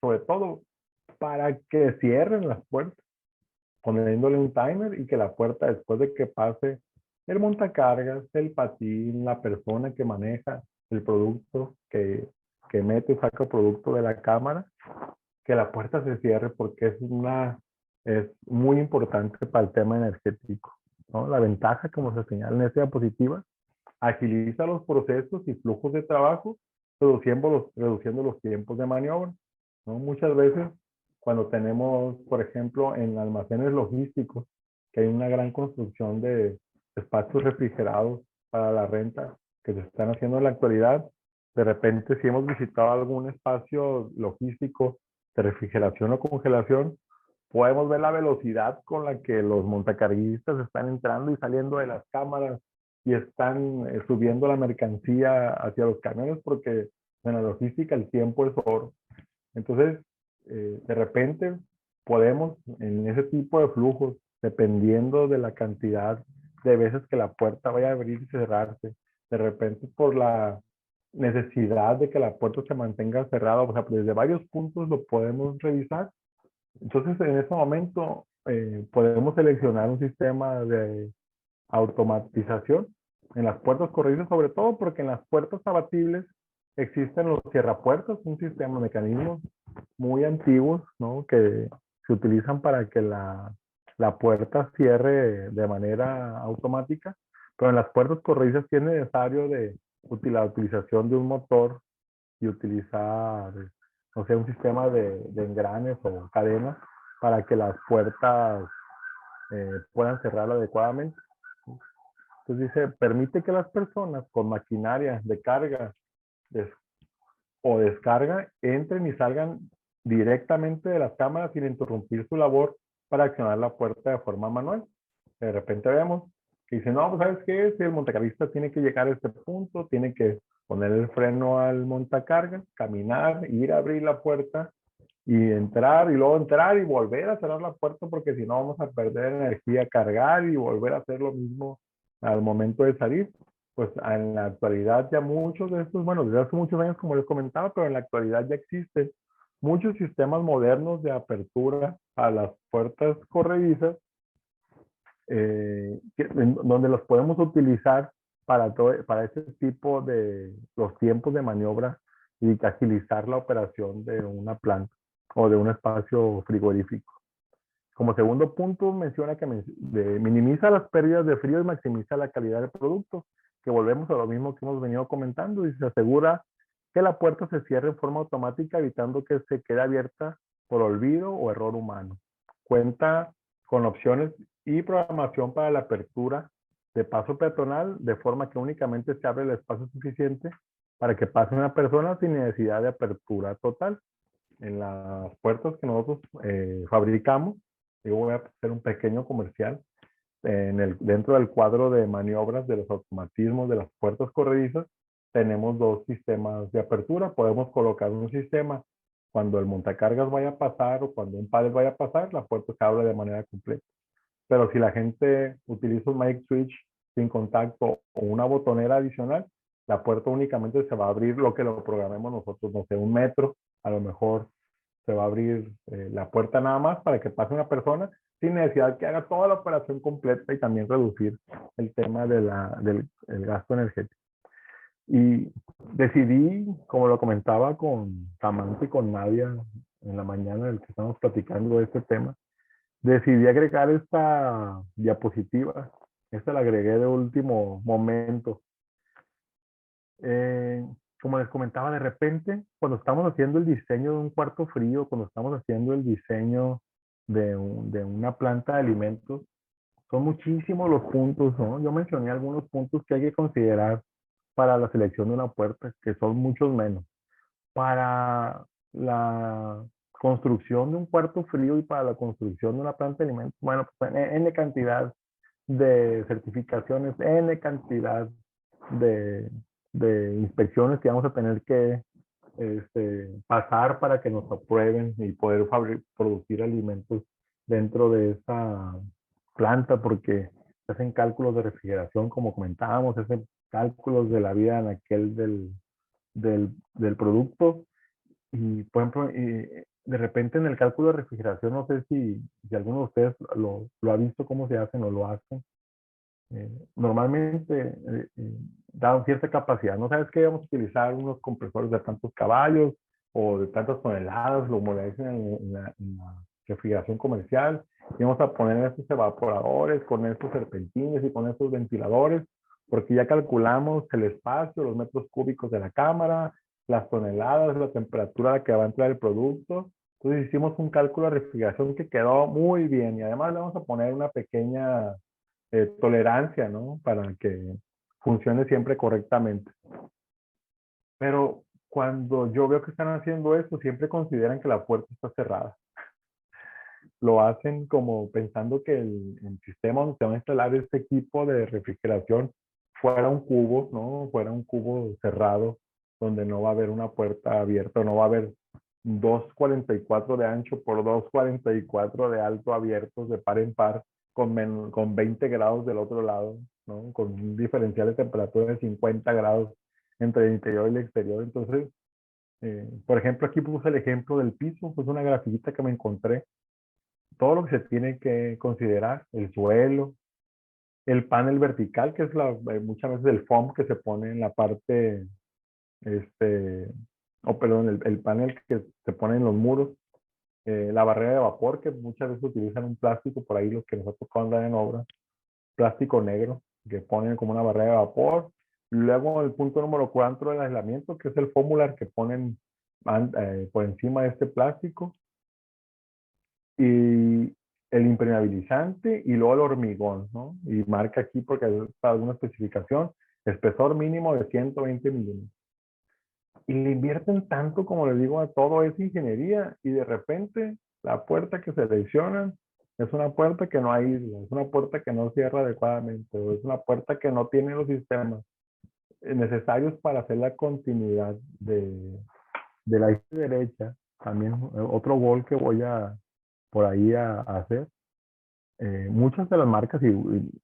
sobre todo para que cierren las puertas, poniéndole un timer y que la puerta, después de que pase el montacargas, el patín, la persona que maneja el producto, que mete y saca el producto de la cámara, que la puerta se cierre, porque es muy importante para el tema energético, ¿no? La ventaja, como se señala en esta diapositiva, agiliza los procesos y flujos de trabajo, reduciendo los tiempos de maniobra, ¿no? Muchas veces, cuando tenemos, por ejemplo, en almacenes logísticos, que hay una gran construcción de espacios refrigerados para la renta que se están haciendo en la actualidad, de repente, si hemos visitado algún espacio logístico de refrigeración o congelación, podemos ver la velocidad con la que los montacarguistas están entrando y saliendo de las cámaras y están subiendo la mercancía hacia los camiones, porque en la logística el tiempo es oro. Entonces, de repente podemos, en ese tipo de flujos, dependiendo de la cantidad de veces que la puerta vaya a abrir y cerrarse, de repente por la necesidad de que la puerta se mantenga cerrada, o sea, desde varios puntos lo podemos revisar. Entonces, en ese momento podemos seleccionar un sistema de automatización en las puertas corredizas, sobre todo porque en las puertas abatibles existen los cierrapuertas, un sistema de mecanismos muy antiguos, ¿no? Que se utilizan para que la puerta cierre de manera automática, pero en las puertas corredizas tiene necesario la utilización de un motor y utilizar, o sea, un sistema de engranes o cadenas para que las puertas puedan cerrar adecuadamente. Entonces dice, permite que las personas con maquinaria de carga o descarga entren y salgan directamente de las cámaras sin interrumpir su labor para accionar la puerta de forma manual. De repente vemos que dice, no, pues ¿sabes qué? Si el montacarguista tiene que llegar a este punto, tiene que poner el freno al montacarga, caminar, ir a abrir la puerta y entrar, y luego entrar y volver a cerrar la puerta, porque si no vamos a perder energía, cargar y volver a hacer lo mismo al momento de salir. Pues en la actualidad ya muchos de estos, bueno, desde hace muchos años como les comentaba, pero en la actualidad ya existen muchos sistemas modernos de apertura a las puertas corredizas, donde los podemos utilizar para ese tipo de los tiempos de maniobra y agilizar la operación de una planta o de un espacio frigorífico. Como segundo punto, menciona que minimiza las pérdidas de frío y maximiza la calidad del producto, que volvemos a lo mismo que hemos venido comentando, y se asegura que la puerta se cierre en forma automática, evitando que se quede abierta por olvido o error humano. Cuenta con opciones y programación para la apertura de paso peatonal, de forma que únicamente se abre el espacio suficiente para que pase una persona sin necesidad de apertura total. En las puertas que nosotros fabricamos, yo voy a hacer un pequeño comercial, dentro del cuadro de maniobras de los automatismos de las puertas corredizas, tenemos dos sistemas de apertura. Podemos colocar un sistema cuando el montacargas vaya a pasar o cuando un pallet vaya a pasar, la puerta se abre de manera completa. Pero si la gente utiliza un magic switch sin contacto o una botonera adicional, la puerta únicamente se va a abrir lo que lo programemos nosotros, no sé, 1 metro, a lo mejor se va a abrir la puerta nada más para que pase una persona sin necesidad que haga toda la operación completa, y también reducir el tema del el gasto energético. Y decidí, como lo comentaba con Samantha y con Nadia en la mañana en el que estamos platicando de este tema, decidí agregar esta diapositiva. Esta la agregué de último momento. Eh, Como les comentaba, de repente, cuando estamos haciendo el diseño de un cuarto frío, cuando estamos haciendo el diseño de una planta de alimentos, son muchísimos los puntos, ¿no? Yo mencioné algunos puntos que hay que considerar para la selección de una puerta, que son muchos menos. Para la construcción de un cuarto frío y para la construcción de una planta de alimentos, bueno, pues N cantidad de certificaciones, N cantidad de, de inspecciones que vamos a tener que pasar para que nos aprueben y poder producir alimentos dentro de esa planta, porque se hacen cálculos de refrigeración, como comentábamos, se hacen cálculos de la vida en aquel del producto. Y, por ejemplo, de repente en el cálculo de refrigeración, no sé si alguno de ustedes lo ha visto cómo se hacen o lo hacen. Normalmente dan cierta capacidad. No sabes que vamos a utilizar unos compresores de tantos caballos o de tantas toneladas, lo modernizan en la refrigeración comercial, y vamos a poner estos evaporadores con estos serpentines y con estos ventiladores, porque ya calculamos el espacio, los metros cúbicos de la cámara, las toneladas, la temperatura a la que va a entrar el producto. Entonces hicimos un cálculo de refrigeración que quedó muy bien, y además le vamos a poner una pequeña tolerancia, ¿no? Para que funcione siempre correctamente. Pero cuando yo veo que están haciendo esto, siempre consideran que la puerta está cerrada. Lo hacen como pensando que el sistema donde se va a instalar este equipo de refrigeración fuera un cubo, ¿no? Fuera un cubo cerrado, donde no va a haber una puerta abierta, no va a haber 2,44 de ancho por 2,44 de alto abiertos de par en par, con 20 grados del otro lado, ¿no? Con un diferencial de temperatura de 50 grados entre el interior y el exterior. Entonces, por ejemplo, aquí puse el ejemplo del piso, pues una grafiquita que me encontré. Todo lo que se tiene que considerar: el suelo, el panel vertical, que es muchas veces el foam que se pone en la parte, este, perdón, el panel que se pone en los muros, la barrera de vapor, que muchas veces utilizan un plástico, por ahí los que nos ha tocado andar en obra, plástico negro, que ponen como una barrera de vapor. Luego el punto número 4 del aislamiento, que es el foamular que ponen por encima de este plástico, y el impermeabilizante, y luego el hormigón, ¿no? Y marca aquí, porque hay alguna especificación, espesor mínimo de 120 milímetros. Y le invierten tanto, como les digo, a todo esa ingeniería, y de repente la puerta que seleccionan es una puerta que no aísla, es una puerta que no cierra adecuadamente, o es una puerta que no tiene los sistemas necesarios para hacer la continuidad de la izquierda derecha. También otro gol que voy a por ahí a hacer. Muchas de las marcas, y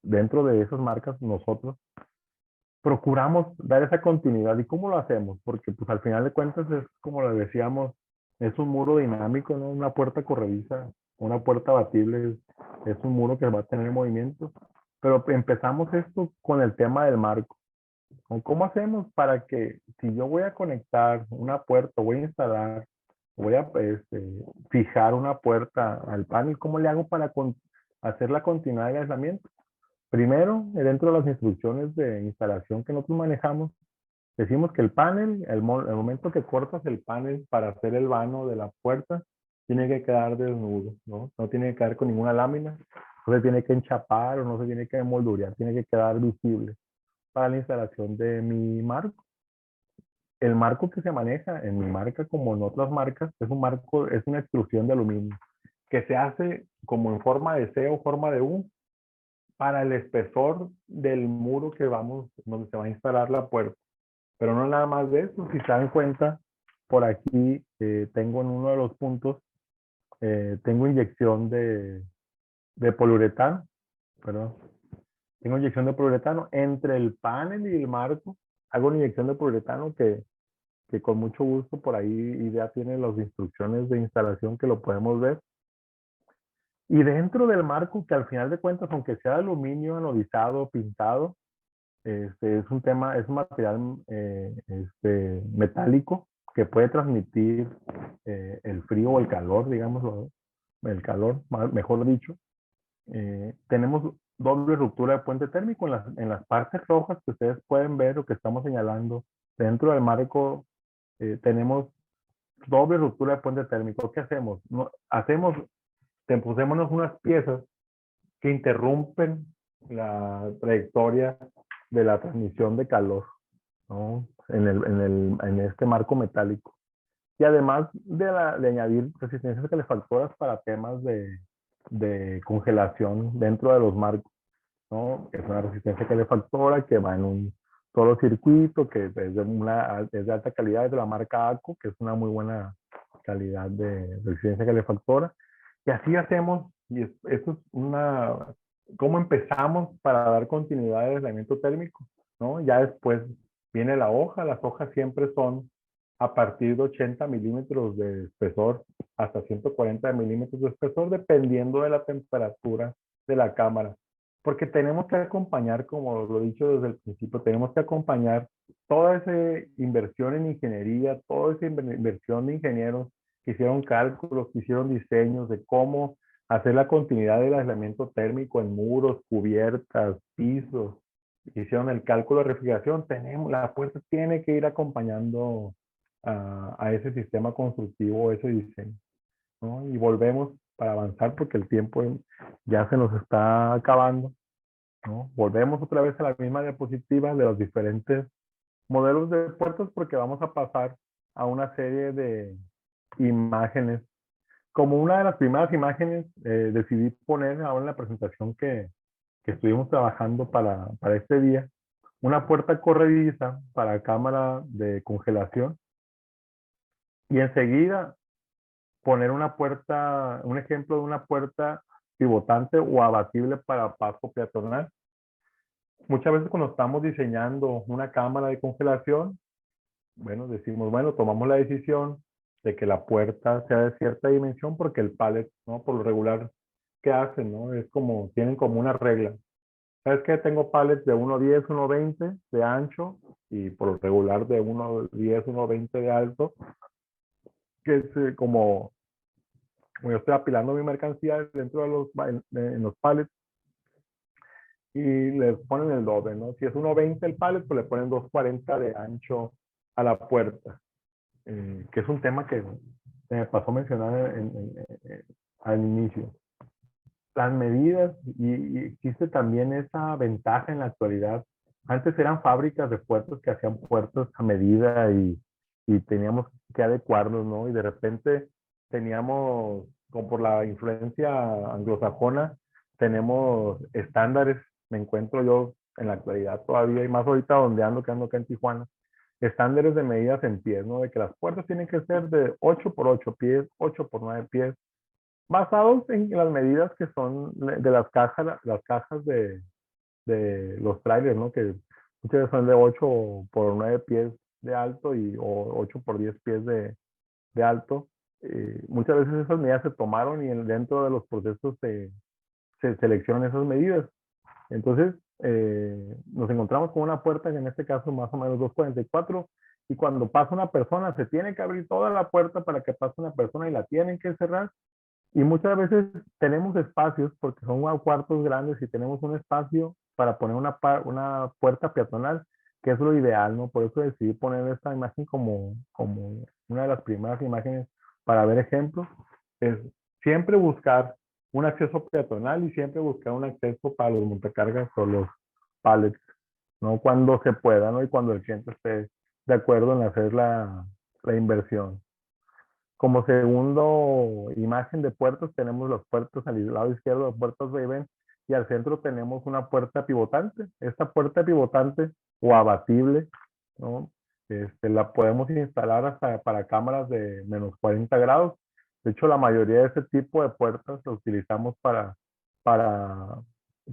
dentro de esas marcas nosotros procuramos dar esa continuidad. ¿Y cómo lo hacemos? Porque pues al final de cuentas es como le decíamos, es un muro dinámico, ¿no? Una puerta corrediza, una puerta abatible, es un muro que va a tener movimiento. Pero empezamos esto con el tema del marco. ¿Cómo hacemos para que, si yo voy a conectar una puerta, voy a instalar, voy a fijar una puerta al panel, cómo le hago para hacer la continuidad de aislamiento? Primero, dentro de las instrucciones de instalación que nosotros manejamos, decimos que el panel, el momento que cortas el panel para hacer el vano de la puerta, tiene que quedar desnudo, ¿no? No tiene que quedar con ninguna lámina, no se tiene que enchapar o no se tiene que moldurar, tiene que quedar visible para la instalación de mi marco. El marco que se maneja en mi marca, como en otras marcas, es un marco, es una extrusión de aluminio que se hace como en forma de C o forma de U para el espesor del muro que vamos, donde se va a instalar la puerta. Pero no nada más de eso. Si se dan cuenta, por aquí tengo en uno de los puntos, tengo inyección de poliuretano, perdón. Tengo inyección de poliuretano entre el panel y el marco. Hago una inyección de poliuretano que con mucho gusto por ahí ya tiene las instrucciones de instalación que lo podemos ver. Y dentro del marco, que al final de cuentas, aunque sea de aluminio anodizado, pintado, es un tema, es un material metálico que puede transmitir el frío o el calor, digámoslo. el calor, mejor dicho. Tenemos doble ruptura de puente térmico en las partes rojas que ustedes pueden ver o que estamos señalando. Dentro del marco tenemos doble ruptura de puente térmico. ¿Qué hacemos? No, pusémonos unas piezas que interrumpen la trayectoria de la transmisión de calor, ¿no? En este marco metálico. Y además de añadir resistencias calefactoras para temas de congelación dentro de los marcos, ¿no? Es una resistencia calefactora que va en un solo circuito, que es de alta calidad, es de la marca ACO, que es una muy buena calidad de resistencia calefactora. Y así hacemos, y esto es cómo empezamos para dar continuidad al aislamiento térmico, ¿no? Ya después viene la hoja, las hojas siempre son a partir de 80 milímetros de espesor hasta 140 milímetros de espesor, dependiendo de la temperatura de la cámara. Porque tenemos que acompañar, como lo he dicho desde el principio, tenemos que acompañar toda esa inversión en ingeniería, toda esa inversión de ingenieros que hicieron cálculos, que hicieron diseños de cómo hacer la continuidad del aislamiento térmico en muros, cubiertas, pisos, hicieron el cálculo de refrigeración. La puerta tiene que ir acompañando a ese sistema constructivo, ese diseño, ¿no? Y volvemos para avanzar porque el tiempo ya se nos está acabando, ¿no? Volvemos otra vez a la misma diapositiva de los diferentes modelos de puertas porque vamos a pasar a una serie de imágenes. Como una de las primeras imágenes, decidí poner ahora en la presentación que estuvimos trabajando para este día, una puerta corrediza para cámara de congelación y enseguida poner una puerta, un ejemplo de una puerta pivotante o abatible para paso peatonal. Muchas veces cuando estamos diseñando una cámara de congelación, bueno, decimos, bueno, tomamos la decisión de que la puerta sea de cierta dimensión porque el pallet, ¿no? Por lo regular, ¿qué hacen, no? Es como, tienen como una regla. ¿Sabes qué? Tengo pallets de 1.10, 1.20 de ancho y por lo regular de 1.10, 1.20 de alto, que es como yo estoy apilando mi mercancía dentro en los pallets y le ponen el doble, ¿no? Si es 1.20 el pallet, pues le ponen 2.40 de ancho a la puerta, que es un tema que me pasó a mencionar al inicio. Las medidas, y existe también esa ventaja en la actualidad. Antes eran fábricas de puertos que hacían puertos a medida y teníamos que adecuarlos, ¿no? Y de repente teníamos, como por la influencia anglosajona, tenemos estándares. Me encuentro yo en la actualidad todavía, y más ahorita donde que ando acá en Tijuana, estándares de medidas en pies, ¿no? De que las puertas tienen que ser de 8 por 8 pies, 8 por 9 pies, basados en las medidas que son de las cajas de los trailers, ¿no? Que muchas veces son de 8 por 9 pies de alto o 8 por 10 pies de alto. Muchas veces esas medidas se tomaron y dentro de los procesos se seleccionan esas medidas. Entonces, nos encontramos con una puerta que en este caso más o menos 2.44, y cuando pasa una persona se tiene que abrir toda la puerta para que pase una persona y la tienen que cerrar. Y muchas veces tenemos espacios, porque son cuartos grandes, y tenemos un espacio para poner una puerta peatonal, que es lo ideal, ¿no? Por eso decidí poner esta imagen como una de las primeras imágenes para ver ejemplos. Es siempre buscar un acceso peatonal y siempre buscar un acceso para los montacargas o los pallets, ¿no? Cuando se pueda, ¿no? Y cuando el cliente esté de acuerdo en hacer la inversión. Como segundo imagen de puertos tenemos los puertos al lado izquierdo, los puertos Raven, y al centro tenemos una puerta pivotante. Esta puerta pivotante o abatible, ¿no? La podemos instalar hasta para cámaras de menos 40 grados. De hecho, la mayoría de ese tipo de puertas lo utilizamos para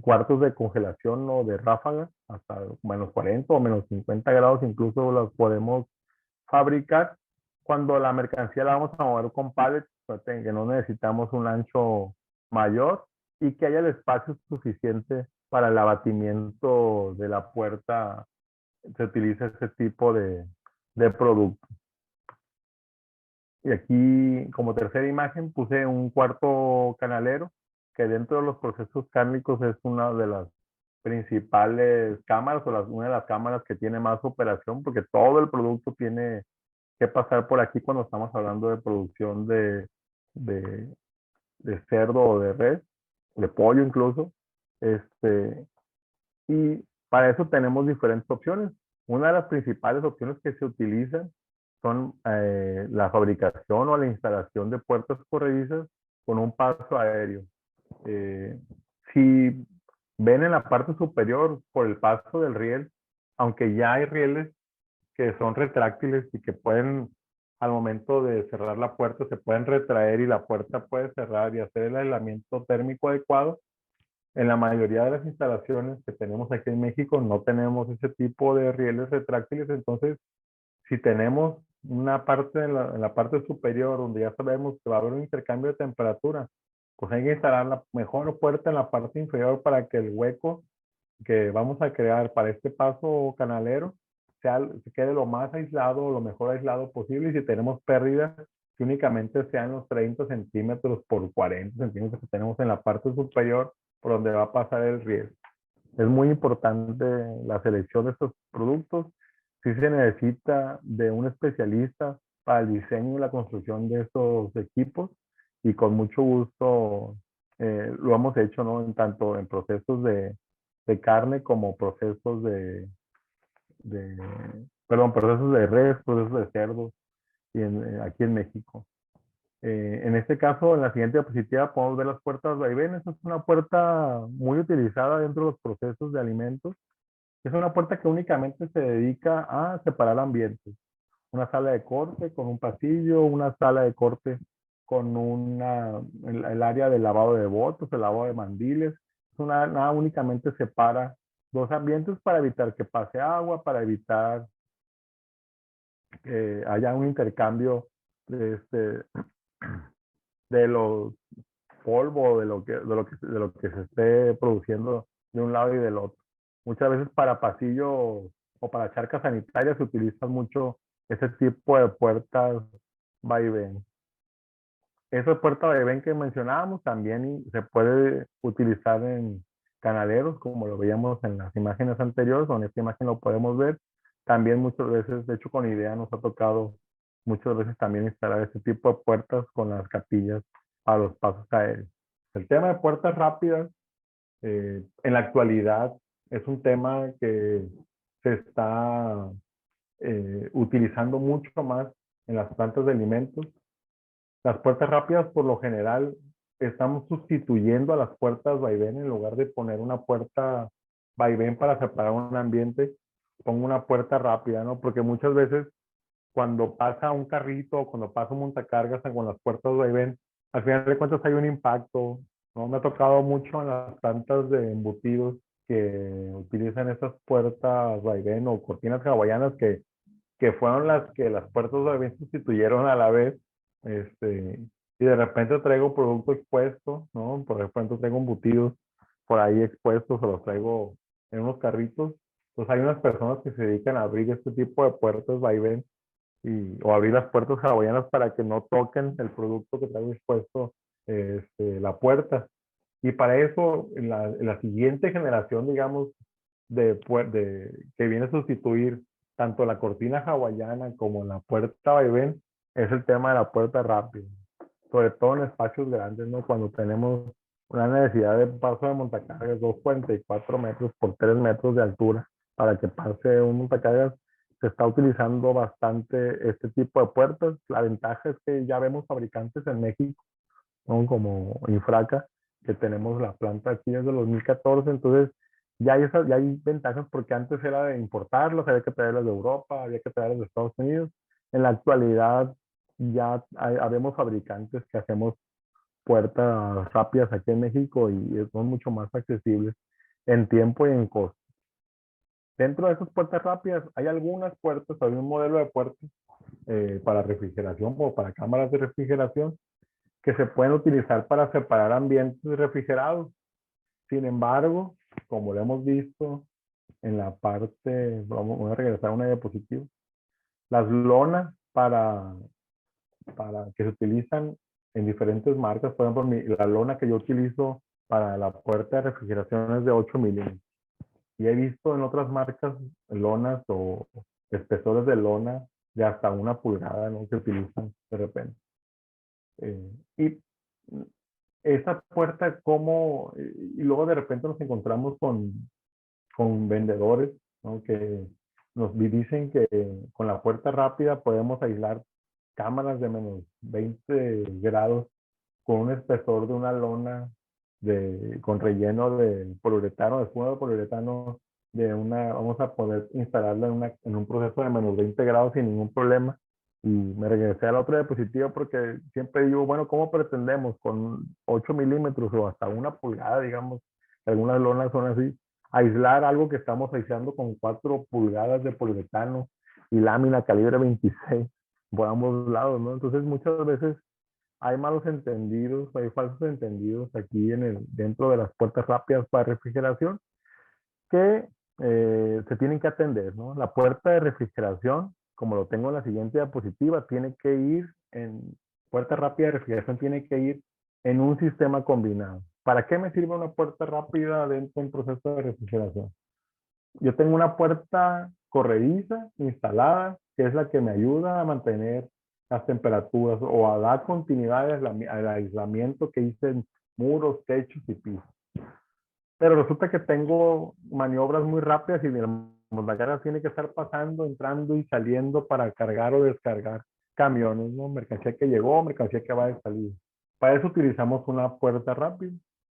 cuartos de congelación o de ráfaga, hasta menos 40 o menos 50 grados, incluso los podemos fabricar. Cuando la mercancía la vamos a mover con pallets, pues, que no necesitamos un ancho mayor y que haya el espacio suficiente para el abatimiento de la puerta, se utiliza ese tipo de producto. Y aquí, como tercera imagen, puse un cuarto canalero, que dentro de los procesos cárnicos es una de las principales cámaras, o una de las cámaras que tiene más operación, porque todo el producto tiene que pasar por aquí cuando estamos hablando de producción de, de cerdo o de res, de pollo incluso. Y para eso tenemos diferentes opciones. Una de las principales opciones que se utilizan son la fabricación o la instalación de puertas corredizas con un paso aéreo. Eh, si ven en la parte superior por el paso del riel, aunque ya hay rieles que son retráctiles y que pueden, al momento de cerrar la puerta, se pueden retraer y la puerta puede cerrar y hacer el aislamiento térmico adecuado. En la mayoría de las instalaciones que tenemos aquí en México no tenemos ese tipo de rieles retráctiles. Entonces, si tenemos una parte en la parte superior donde ya sabemos que va a haber un intercambio de temperatura, pues hay que instalar la mejor puerta en la parte inferior para que el hueco que vamos a crear para este paso canalero se quede lo más aislado, lo mejor aislado posible. Y si tenemos pérdidas, que únicamente sean los 30 centímetros por 40 centímetros que tenemos en la parte superior por donde va a pasar el riel. Es muy importante la selección de estos productos. Sí se necesita de un especialista para el diseño y la construcción de estos equipos, y con mucho gusto lo hemos hecho, ¿no? En tanto en procesos de carne como procesos de, perdón, procesos de res, procesos de cerdo, y aquí en México. En este caso, en la siguiente diapositiva podemos ver las puertas vaivén. Esta es una puerta muy utilizada dentro de los procesos de alimentos. Es una puerta que únicamente se dedica a separar ambientes. Una sala de corte con un pasillo, una sala de corte con el área de lavado de botos, el lavado de mandiles. Nada únicamente separa dos ambientes para evitar que pase agua, para evitar que haya un intercambio de, de los polvo, de lo que se esté produciendo de un lado y del otro. Muchas veces para pasillos o para charcas sanitarias se utilizan mucho ese tipo de puertas vaivén. Esa puerta vaivén que mencionábamos también se puede utilizar en canaleros, como lo veíamos en las imágenes anteriores, o en esta imagen lo podemos ver. También muchas veces, de hecho con IDEA nos ha tocado muchas veces también instalar este tipo de puertas con las capillas a los pasos aéreos. El tema de puertas rápidas, en la actualidad, es un tema que se está utilizando mucho más en las plantas de alimentos. Las puertas rápidas, por lo general, estamos sustituyendo a las puertas vaivén. En lugar de poner una puerta vaivén para separar un ambiente, pongo una puerta rápida, ¿no? Porque muchas veces cuando pasa un carrito o cuando pasa un montacargas con las puertas vaivén, al final de cuentas hay un impacto, ¿no? Me ha tocado mucho en las plantas de embutidos que utilizan esas puertas vaivén o cortinas hawaianas que fueron las que las puertas vaivén sustituyeron a la vez. Y de repente traigo producto expuesto, ¿no? Por ejemplo, traigo embutidos por ahí expuestos, o los traigo en unos carritos. Pues hay unas personas que se dedican a abrir este tipo de puertas vaivén o abrir las puertas hawaianas para que no toquen el producto que traigo expuesto, la puerta. Y para eso, en la siguiente generación, digamos, que viene a sustituir tanto la cortina hawaiana como la puerta vaivén, es el tema de la puerta rápida. Sobre todo en espacios grandes, ¿no? Cuando tenemos una necesidad de paso de montacargas, 2,44 metros por 3 metros de altura, para que pase un montacargas, se está utilizando bastante este tipo de puertas. La ventaja es que ya vemos fabricantes en México, ¿no? Como Infraca, que tenemos la planta aquí desde 2014. Entonces ya hay ventajas, porque antes era de importarlas, había que traerlas de Europa, había que traerlas de Estados Unidos. En la actualidad ya habemos fabricantes que hacemos puertas rápidas aquí en México y son mucho más accesibles en tiempo y en costo. Dentro de esas puertas rápidas hay algunas puertas, hay un modelo de puertas para refrigeración o para cámaras de refrigeración que se pueden utilizar para separar ambientes refrigerados. Sin embargo, como lo hemos visto en la parte, voy a regresar a una diapositiva, las lonas que se utilizan en diferentes marcas. Por ejemplo, la lona que yo utilizo para la puerta de refrigeración es de 8 milímetros. Y he visto en otras marcas lonas o espesores de lona de hasta 1 pulgada, ¿no? Que utilizan de repente. Y esa puerta, ¿cómo? Y luego de repente nos encontramos con vendedores, ¿no? Que nos dicen que con la puerta rápida podemos aislar cámaras de menos 20 grados con un espesor de una lona con relleno de poliuretano, de espuma de poliuretano, vamos a poder instalarla en un proceso de menos 20 grados sin ningún problema. Y me regresé a la otra diapositiva porque siempre digo, bueno, ¿cómo pretendemos con 8 milímetros o hasta 1 pulgada, digamos, algunas lonas son así, aislar algo que estamos aislando con 4 pulgadas de poliuretano y lámina calibre 26 por ambos lados, ¿no? Entonces muchas veces hay malos entendidos, hay falsos entendidos aquí dentro de las puertas rápidas para refrigeración que se tienen que atender, ¿no? La puerta de refrigeración, como lo tengo en la siguiente diapositiva, puerta rápida de refrigeración tiene que ir en un sistema combinado. ¿Para qué me sirve una puerta rápida dentro de un proceso de refrigeración? Yo tengo una puerta corrediza instalada, que es la que me ayuda a mantener las temperaturas o a dar continuidad al aislamiento que hice en muros, techos y pisos. Pero resulta que tengo maniobras muy rápidas y la montacargas tiene que estar pasando, entrando y saliendo para cargar o descargar camiones, ¿no? Mercancía que llegó, mercancía que va de salida. Para eso utilizamos una puerta rápida.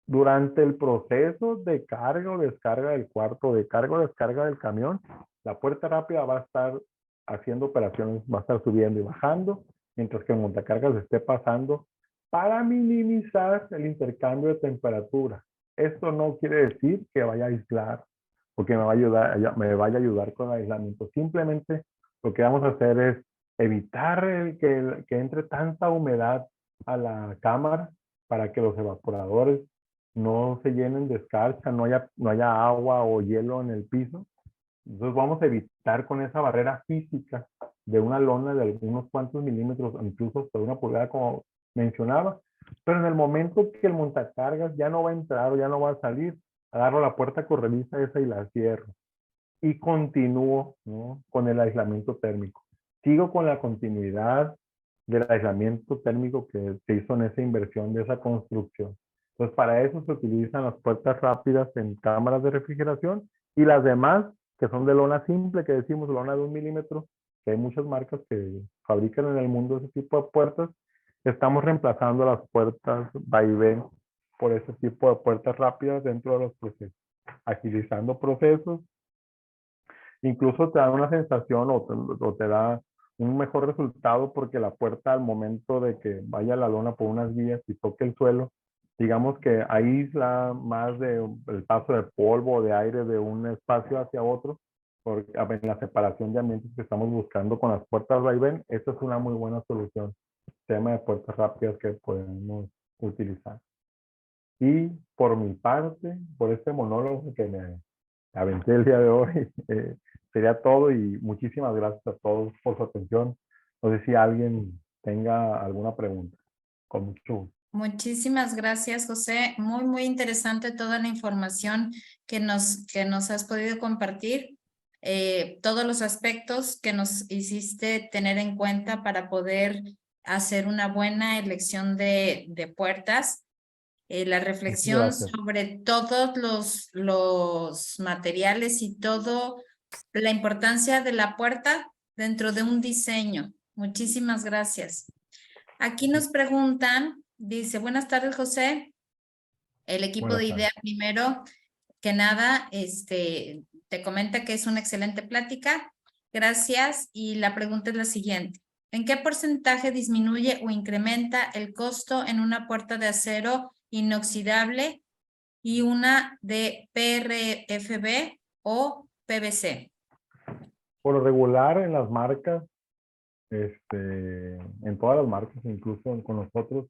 Durante el proceso de carga o descarga del cuarto, de carga o descarga del camión, la puerta rápida va a estar haciendo operaciones, va a estar subiendo y bajando, mientras que el montacargas esté pasando para minimizar el intercambio de temperatura. Esto no quiere decir que vaya a aislar o que me vaya a ayudar con el aislamiento. Simplemente lo que vamos a hacer es evitar que entre tanta humedad a la cámara para que los evaporadores no se llenen de escarcha, no haya agua o hielo en el piso. Entonces vamos a evitar con esa barrera física de una lona de algunos cuantos milímetros, incluso hasta 1 pulgada, como mencionaba. Pero en el momento que el montacargas ya no va a entrar o ya no va a salir, agarro la puerta corrediza esa y la cierro. Y continúo, ¿no?, con el aislamiento térmico. Sigo con la continuidad del aislamiento térmico que se hizo en esa inversión de esa construcción. Entonces, para eso se utilizan las puertas rápidas en cámaras de refrigeración y las demás, que son de lona simple, que decimos lona de 1 milímetro, que hay muchas marcas que fabrican en el mundo ese tipo de puertas. Estamos reemplazando las puertas vaivén por ese tipo de puertas rápidas dentro de los procesos, agilizando procesos. Incluso te da una sensación o te da un mejor resultado porque la puerta, al momento de que vaya la lona por unas vías y toque el suelo, digamos que aísla más el paso de polvo o de aire de un espacio hacia otro, porque en la separación de ambientes que estamos buscando con las puertas vaivén. Esta es una muy buena solución, tema de puertas rápidas que podemos utilizar. Y por mi parte, por este monólogo que me aventé el día de hoy, sería todo y muchísimas gracias a todos por su atención. No sé si alguien tenga alguna pregunta. Con mucho gusto. Muchísimas gracias, José. Muy, muy interesante toda la información que nos has podido compartir. Todos los aspectos que nos hiciste tener en cuenta para poder hacer una buena elección de puertas. La reflexión sobre todos los materiales y todo la importancia de la puerta dentro de un diseño. Muchísimas gracias. Aquí nos preguntan, dice, buenas tardes, José. El equipo de IDEA, primero que nada, te comenta que es una excelente plática. Gracias. Y la pregunta es la siguiente. ¿En qué porcentaje disminuye o incrementa el costo en una puerta de acero inoxidable y una de PRFB o PVC? Por lo regular, en las marcas, en todas las marcas, incluso con nosotros,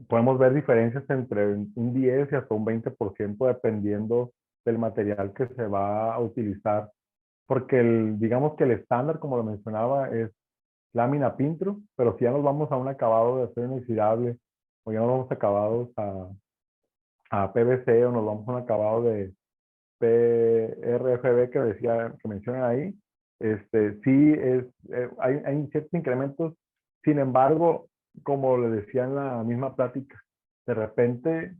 podemos ver diferencias entre un 10 y hasta un 20% dependiendo del material que se va a utilizar. Porque digamos que el estándar, como lo mencionaba, es lámina Pintro, pero si ya nos vamos a un acabado de acero inoxidable, o ya nos vamos acabados a PVC, o nos vamos a un acabado de PRFB que mencionan ahí, sí hay ciertos incrementos. Sin embargo, como le decía en la misma plática, de repente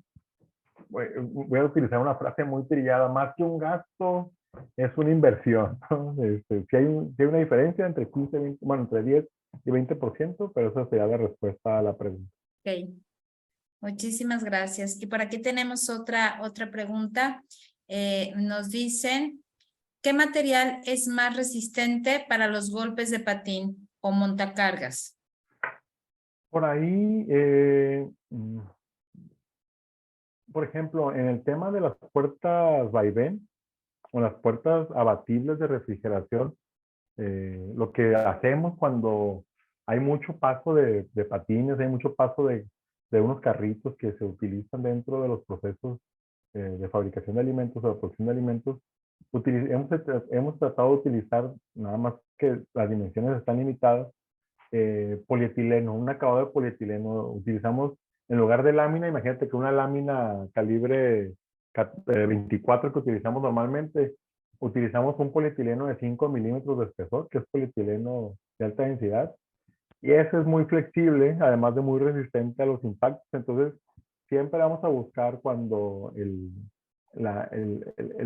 voy a utilizar una frase muy trillada: más que un gasto, es una inversión, ¿no? Si hay una diferencia entre 15 y 20, bueno, entre 10 y 20%, pero esa sería la respuesta a la pregunta. Ok, muchísimas gracias. Y por aquí tenemos otra pregunta. Nos dicen, ¿qué material es más resistente para los golpes de patín o montacargas? Por ahí, por ejemplo, en el tema de las puertas vaivén o las puertas abatibles de refrigeración, lo que hacemos cuando hay mucho paso de patines, hay mucho paso de unos carritos que se utilizan dentro de los procesos de fabricación de alimentos o de producción de alimentos, hemos tratado de utilizar, nada más que las dimensiones están limitadas, polietileno, un acabado de polietileno. Utilizamos, en lugar de lámina, imagínate que una lámina calibre 24 que utilizamos normalmente, utilizamos un polietileno de 5 milímetros de espesor, que es polietileno de alta densidad, y ese es muy flexible, además de muy resistente a los impactos. Entonces, siempre vamos a buscar cuando el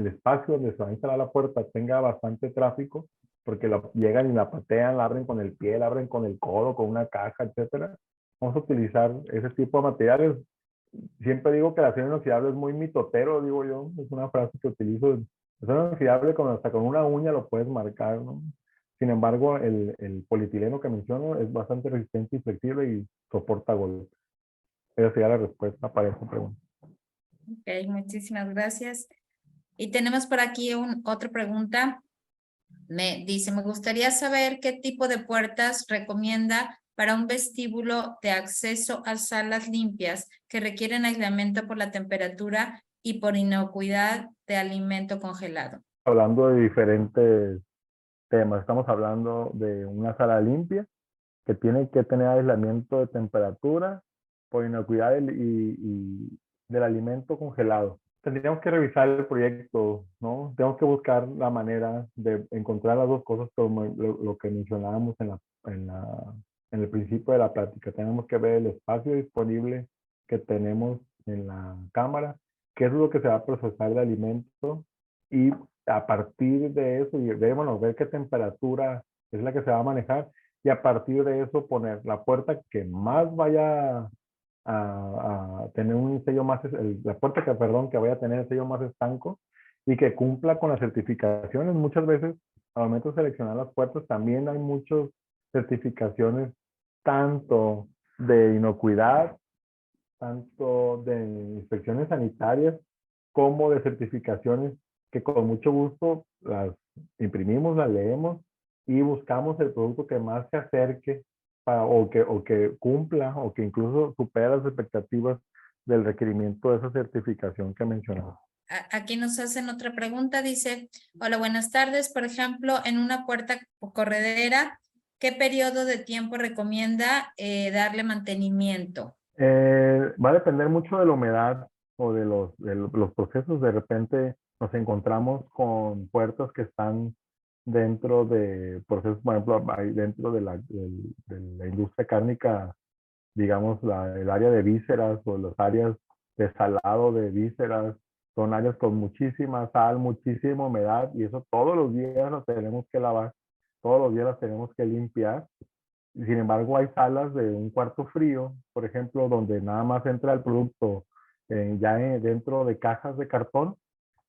espacio donde se va a instalar la puerta tenga bastante tráfico, porque llegan y la patean, la abren con el pie, la abren con el codo, con una caja, etcétera. Vamos a utilizar ese tipo de materiales. Siempre digo que el acero inoxidable es muy mitotero, digo yo, es una frase que utilizo. El acero inoxidable, hasta con una uña lo puedes marcar, ¿no? Sin embargo, el polietileno que menciono es bastante resistente y flexible y soporta golpes. Esa sería la respuesta para esa pregunta. Ok, muchísimas gracias. Y tenemos por aquí otra pregunta. Me dice, me gustaría saber qué tipo de puertas recomienda para un vestíbulo de acceso a salas limpias que requieren aislamiento por la temperatura y por inocuidad de alimento congelado. Hablando de diferentes temas, estamos hablando de una sala limpia que tiene que tener aislamiento de temperatura por inocuidad y del alimento congelado. Tendríamos que revisar el proyecto, ¿no? Tenemos que buscar la manera de encontrar las dos cosas, como lo que mencionábamos en el principio de la plática. Tenemos que ver el espacio disponible que tenemos en la cámara, qué es lo que se va a procesar de alimento, y a partir de eso, ver qué temperatura es la que se va a manejar, y a partir de eso poner la puerta que más vaya a tener un sello más, la puerta que vaya a tener el sello más estanco y que cumpla con las certificaciones. Muchas veces, al momento de seleccionar las puertas, también hay muchas certificaciones, tanto de inocuidad, tanto de inspecciones sanitarias, como de certificaciones que con mucho gusto las imprimimos, las leemos y buscamos el producto que más se acerque o que cumpla o que incluso supere las expectativas del requerimiento de esa certificación que mencionaba. Aquí nos hacen otra pregunta, dice, hola, buenas tardes. Por ejemplo, en una puerta corredera, ¿qué periodo de tiempo recomienda darle mantenimiento? Va a depender mucho de la humedad o de los procesos. De repente nos encontramos con puertas que están dentro de procesos, por ejemplo, dentro de la industria cárnica, digamos, el área de vísceras o las áreas de salado de vísceras, son áreas con muchísima sal, muchísima humedad, y eso todos los días las tenemos que lavar, todos los días las tenemos que limpiar. Sin embargo, hay salas de un cuarto frío, por ejemplo, donde nada más entra el producto dentro de cajas de cartón.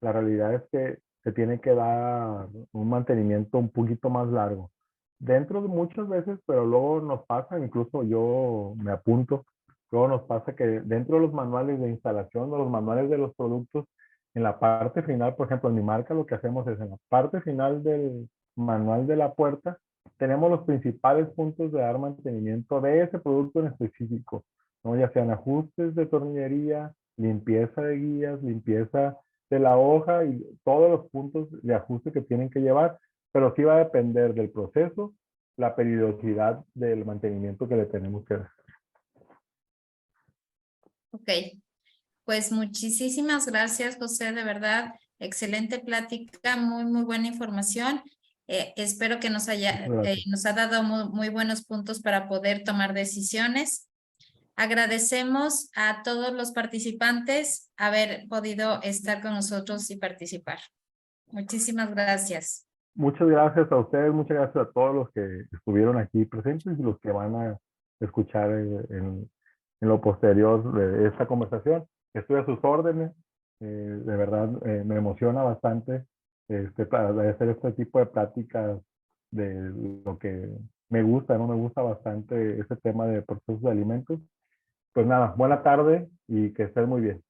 La realidad es que se tiene que dar un mantenimiento un poquito más largo. Dentro de muchas veces, pero luego nos pasa, incluso yo me apunto, luego nos pasa que dentro de los manuales de instalación o los manuales de los productos, en la parte final, por ejemplo, en mi marca lo que hacemos es en la parte final del manual de la puerta, tenemos los principales puntos de dar mantenimiento de ese producto en específico, ¿no? Ya sean ajustes de tornillería, limpieza de guías, limpieza de la hoja y todos los puntos de ajuste que tienen que llevar, pero sí va a depender del proceso la periodicidad del mantenimiento que le tenemos que dar. Ok, pues muchísimas gracias, José, de verdad, excelente plática, muy buena información. Espero que nos ha dado muy buenos puntos para poder tomar decisiones. Agradecemos a todos los participantes haber podido estar con nosotros y participar. Muchísimas gracias. Muchas gracias a ustedes, muchas gracias a todos los que estuvieron aquí presentes y los que van a escuchar en lo posterior de esta conversación. Estoy a sus órdenes. De verdad, me emociona bastante hacer este tipo de pláticas de lo que me gusta, ¿no? Me gusta bastante ese tema de procesos de alimentos. Pues nada, buena tarde y que estés muy bien.